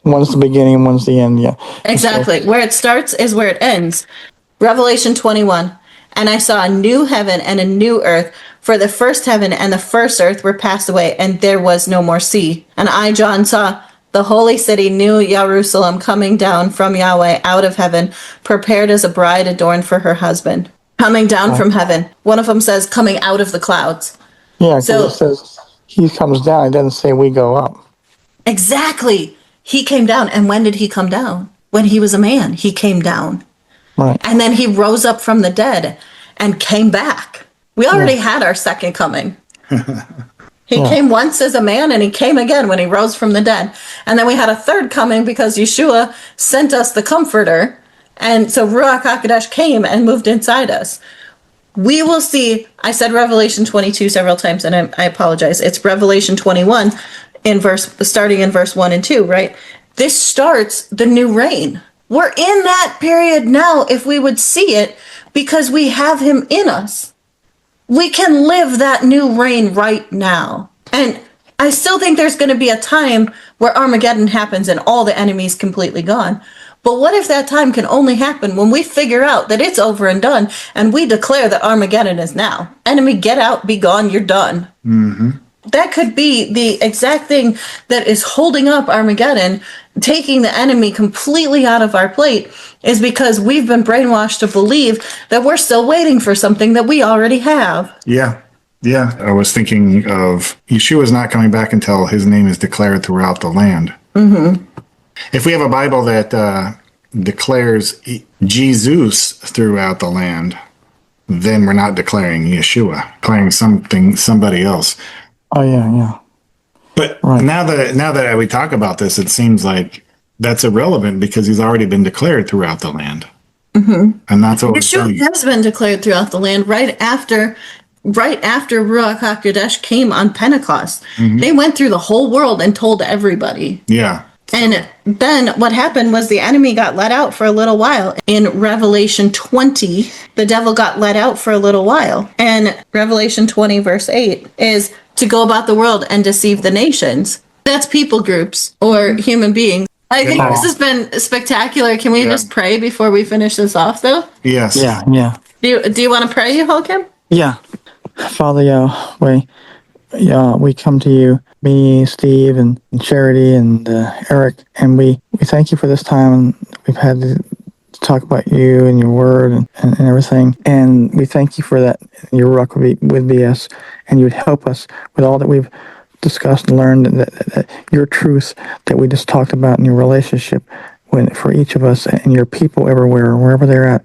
One's the beginning and one's the end. Yeah. Exactly. So, Where it starts is where it ends. Revelation 21. And I saw a new heaven and a new earth, for the first heaven and the first earth were passed away, and there was no more sea. And I, John, saw the holy city, New Jerusalem, coming down from Yahweh out of heaven, prepared as a bride adorned for her husband. Coming down from heaven. One of them says coming out of the clouds. yeah, because So- it says he comes down. It doesn't say we go up. Exactly. He came down. And when did he come down? When he was a man, he came down. Right. And then he rose up from the dead and came back. We already had our second coming. He came once as a man and he came again when he rose from the dead. And then we had a third coming because Yeshua sent us the Comforter. And so Ruach HaKodesh came and moved inside us. We will see, I said Revelation 22 several times, and I apologize. It's Revelation 21 starting in verse 1 and 2, right? This starts the new reign. We're in that period now if we would see it because we have him in us. We can live that new reign right now. And I still think there's going to be a time where Armageddon happens and all the enemies completely gone. But what if that time can only happen when we figure out that it's over and done and we declare that Armageddon is now? Enemy, get out, be gone, you're done. Mm-hmm. That could be the exact thing that is holding up Armageddon, taking the enemy completely out of our plate, is because we've been brainwashed to believe that we're still waiting for something that we already have. Yeah. I was thinking of Yeshua's not coming back until his name is declared throughout the land. Mm-hmm. If we have a Bible that declares Jesus throughout the land, then we're not declaring Yeshua, declaring somebody else. Oh, yeah. But now that we talk about this, it seems like that's irrelevant because he's already been declared throughout the land. Mm-hmm. And that's what Yeshua has been declared throughout the land right after Ruach HaKodesh came on Pentecost. Mm-hmm. They went through the whole world and told everybody. Yeah. And then what happened was the enemy got let out for a little while. In Revelation 20, the devil got let out for a little while. And Revelation 20 verse 8 is to go about the world and deceive the nations. That's people groups or human beings. I think this has been spectacular. Can we just pray before we finish this off, though? Yes. Yeah. Do you want to pray, Yehoiakim? Yeah. Father Yahweh, we come to you, me, Steve, and Charity, and Eric, and we thank you for this time we've had to talk about you and your word and everything. And we thank you for that your rock would be us, and you would help us with all that we've discussed and learned, that your truth that we just talked about in your relationship for each of us and your people everywhere, wherever they're at,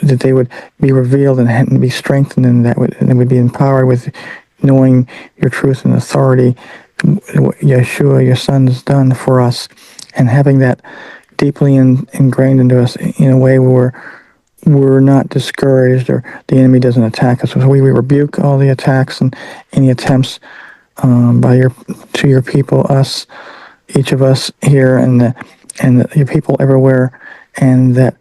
that they would be revealed and be strengthened, and they would be empowered with knowing your truth and authority, what Yeshua, your son, has done for us, and having that deeply ingrained into us in a way where we're not discouraged or the enemy doesn't attack us. So we rebuke all the attacks and any attempts to your people, us, each of us here, and your people everywhere, and that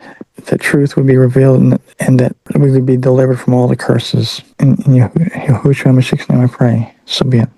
the truth would be revealed, and that we would be delivered from all the curses. In Yahushua Mashiach's name I pray. So be it.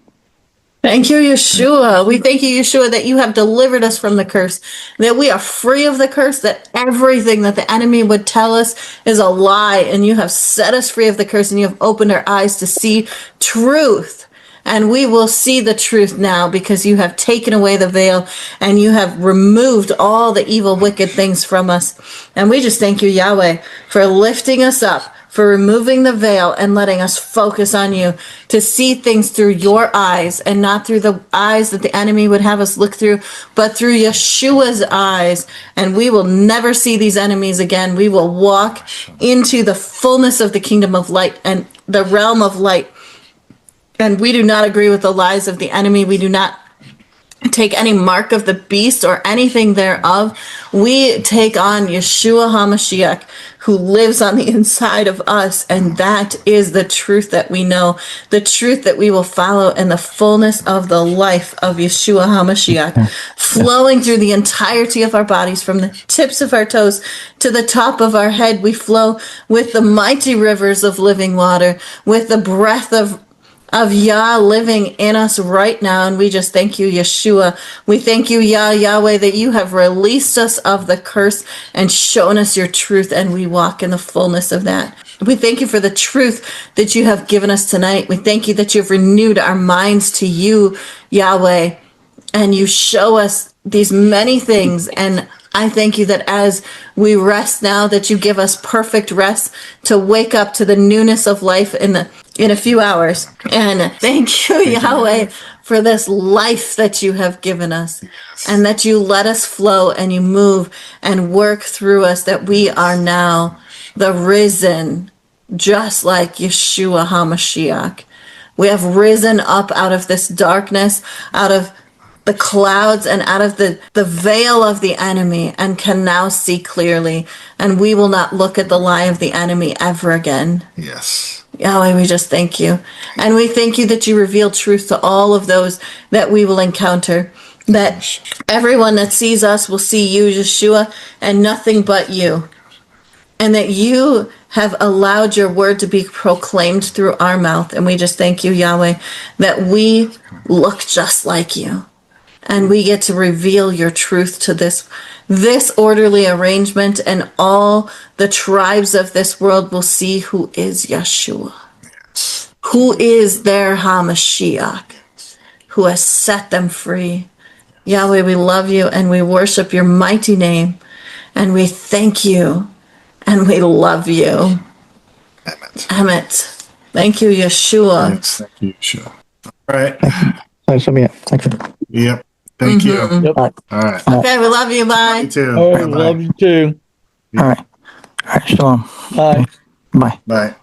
Thank you, Yeshua. We thank you, Yeshua, that you have delivered us from the curse, that we are free of the curse, that everything that the enemy would tell us is a lie, and you have set us free of the curse, and you have opened our eyes to see truth. And we will see the truth now because you have taken away the veil and you have removed all the evil, wicked things from us. And we just thank you, Yahweh, for lifting us up, for removing the veil and letting us focus on you, to see things through your eyes and not through the eyes that the enemy would have us look through, but through Yeshua's eyes. And we will never see these enemies again. We will walk into the fullness of the kingdom of light and the realm of light. And we do not agree with the lies of the enemy. We do not take any mark of the beast or anything thereof. We take on Yeshua HaMashiach, who lives on the inside of us, and that is the truth that we know, the truth that we will follow in the fullness of the life of Yeshua HaMashiach, flowing through the entirety of our bodies, from the tips of our toes to the top of our head. We flow with the mighty rivers of living water, with the breath of Yah living in us right now. And we just thank you, Yeshua. We thank you, Yahweh, that you have released us of the curse and shown us your truth, and we walk in the fullness of that. We thank you for the truth that you have given us tonight. We thank you that you've renewed our minds to you, Yahweh, and you show us these many things. And I thank you that as we rest now, that you give us perfect rest to wake up to the newness of life in a few hours. And thank you, Yahweh, for this life that you have given us, and that you let us flow and you move and work through us, that we are now the risen, just like Yeshua HaMashiach. We have risen up out of this darkness, out of the clouds and out of the veil of the enemy, and can now see clearly. And we will not look at the lie of the enemy ever again. Yes. Yahweh, we just thank you. And we thank you that you reveal truth to all of those that we will encounter, that everyone that sees us will see you, Yeshua, and nothing but you. And that you have allowed your word to be proclaimed through our mouth. And we just thank you, Yahweh, that we look just like you. And we get to reveal your truth to this orderly arrangement, and all the tribes of this world will see who is Yeshua, who is their HaMashiach, who has set them free. Yahweh, we love you and we worship your mighty name, and we thank you and we love you. Emet. Thank you, Yeshua. Yes, thank you, Yeshua. All right. So be it. Thank you. Yep. Thank you. Yep. All right. Okay, we love you. Bye. You too. Oh, Bye-bye. love you too. All right. All right. Shalom. Bye. Bye. Bye.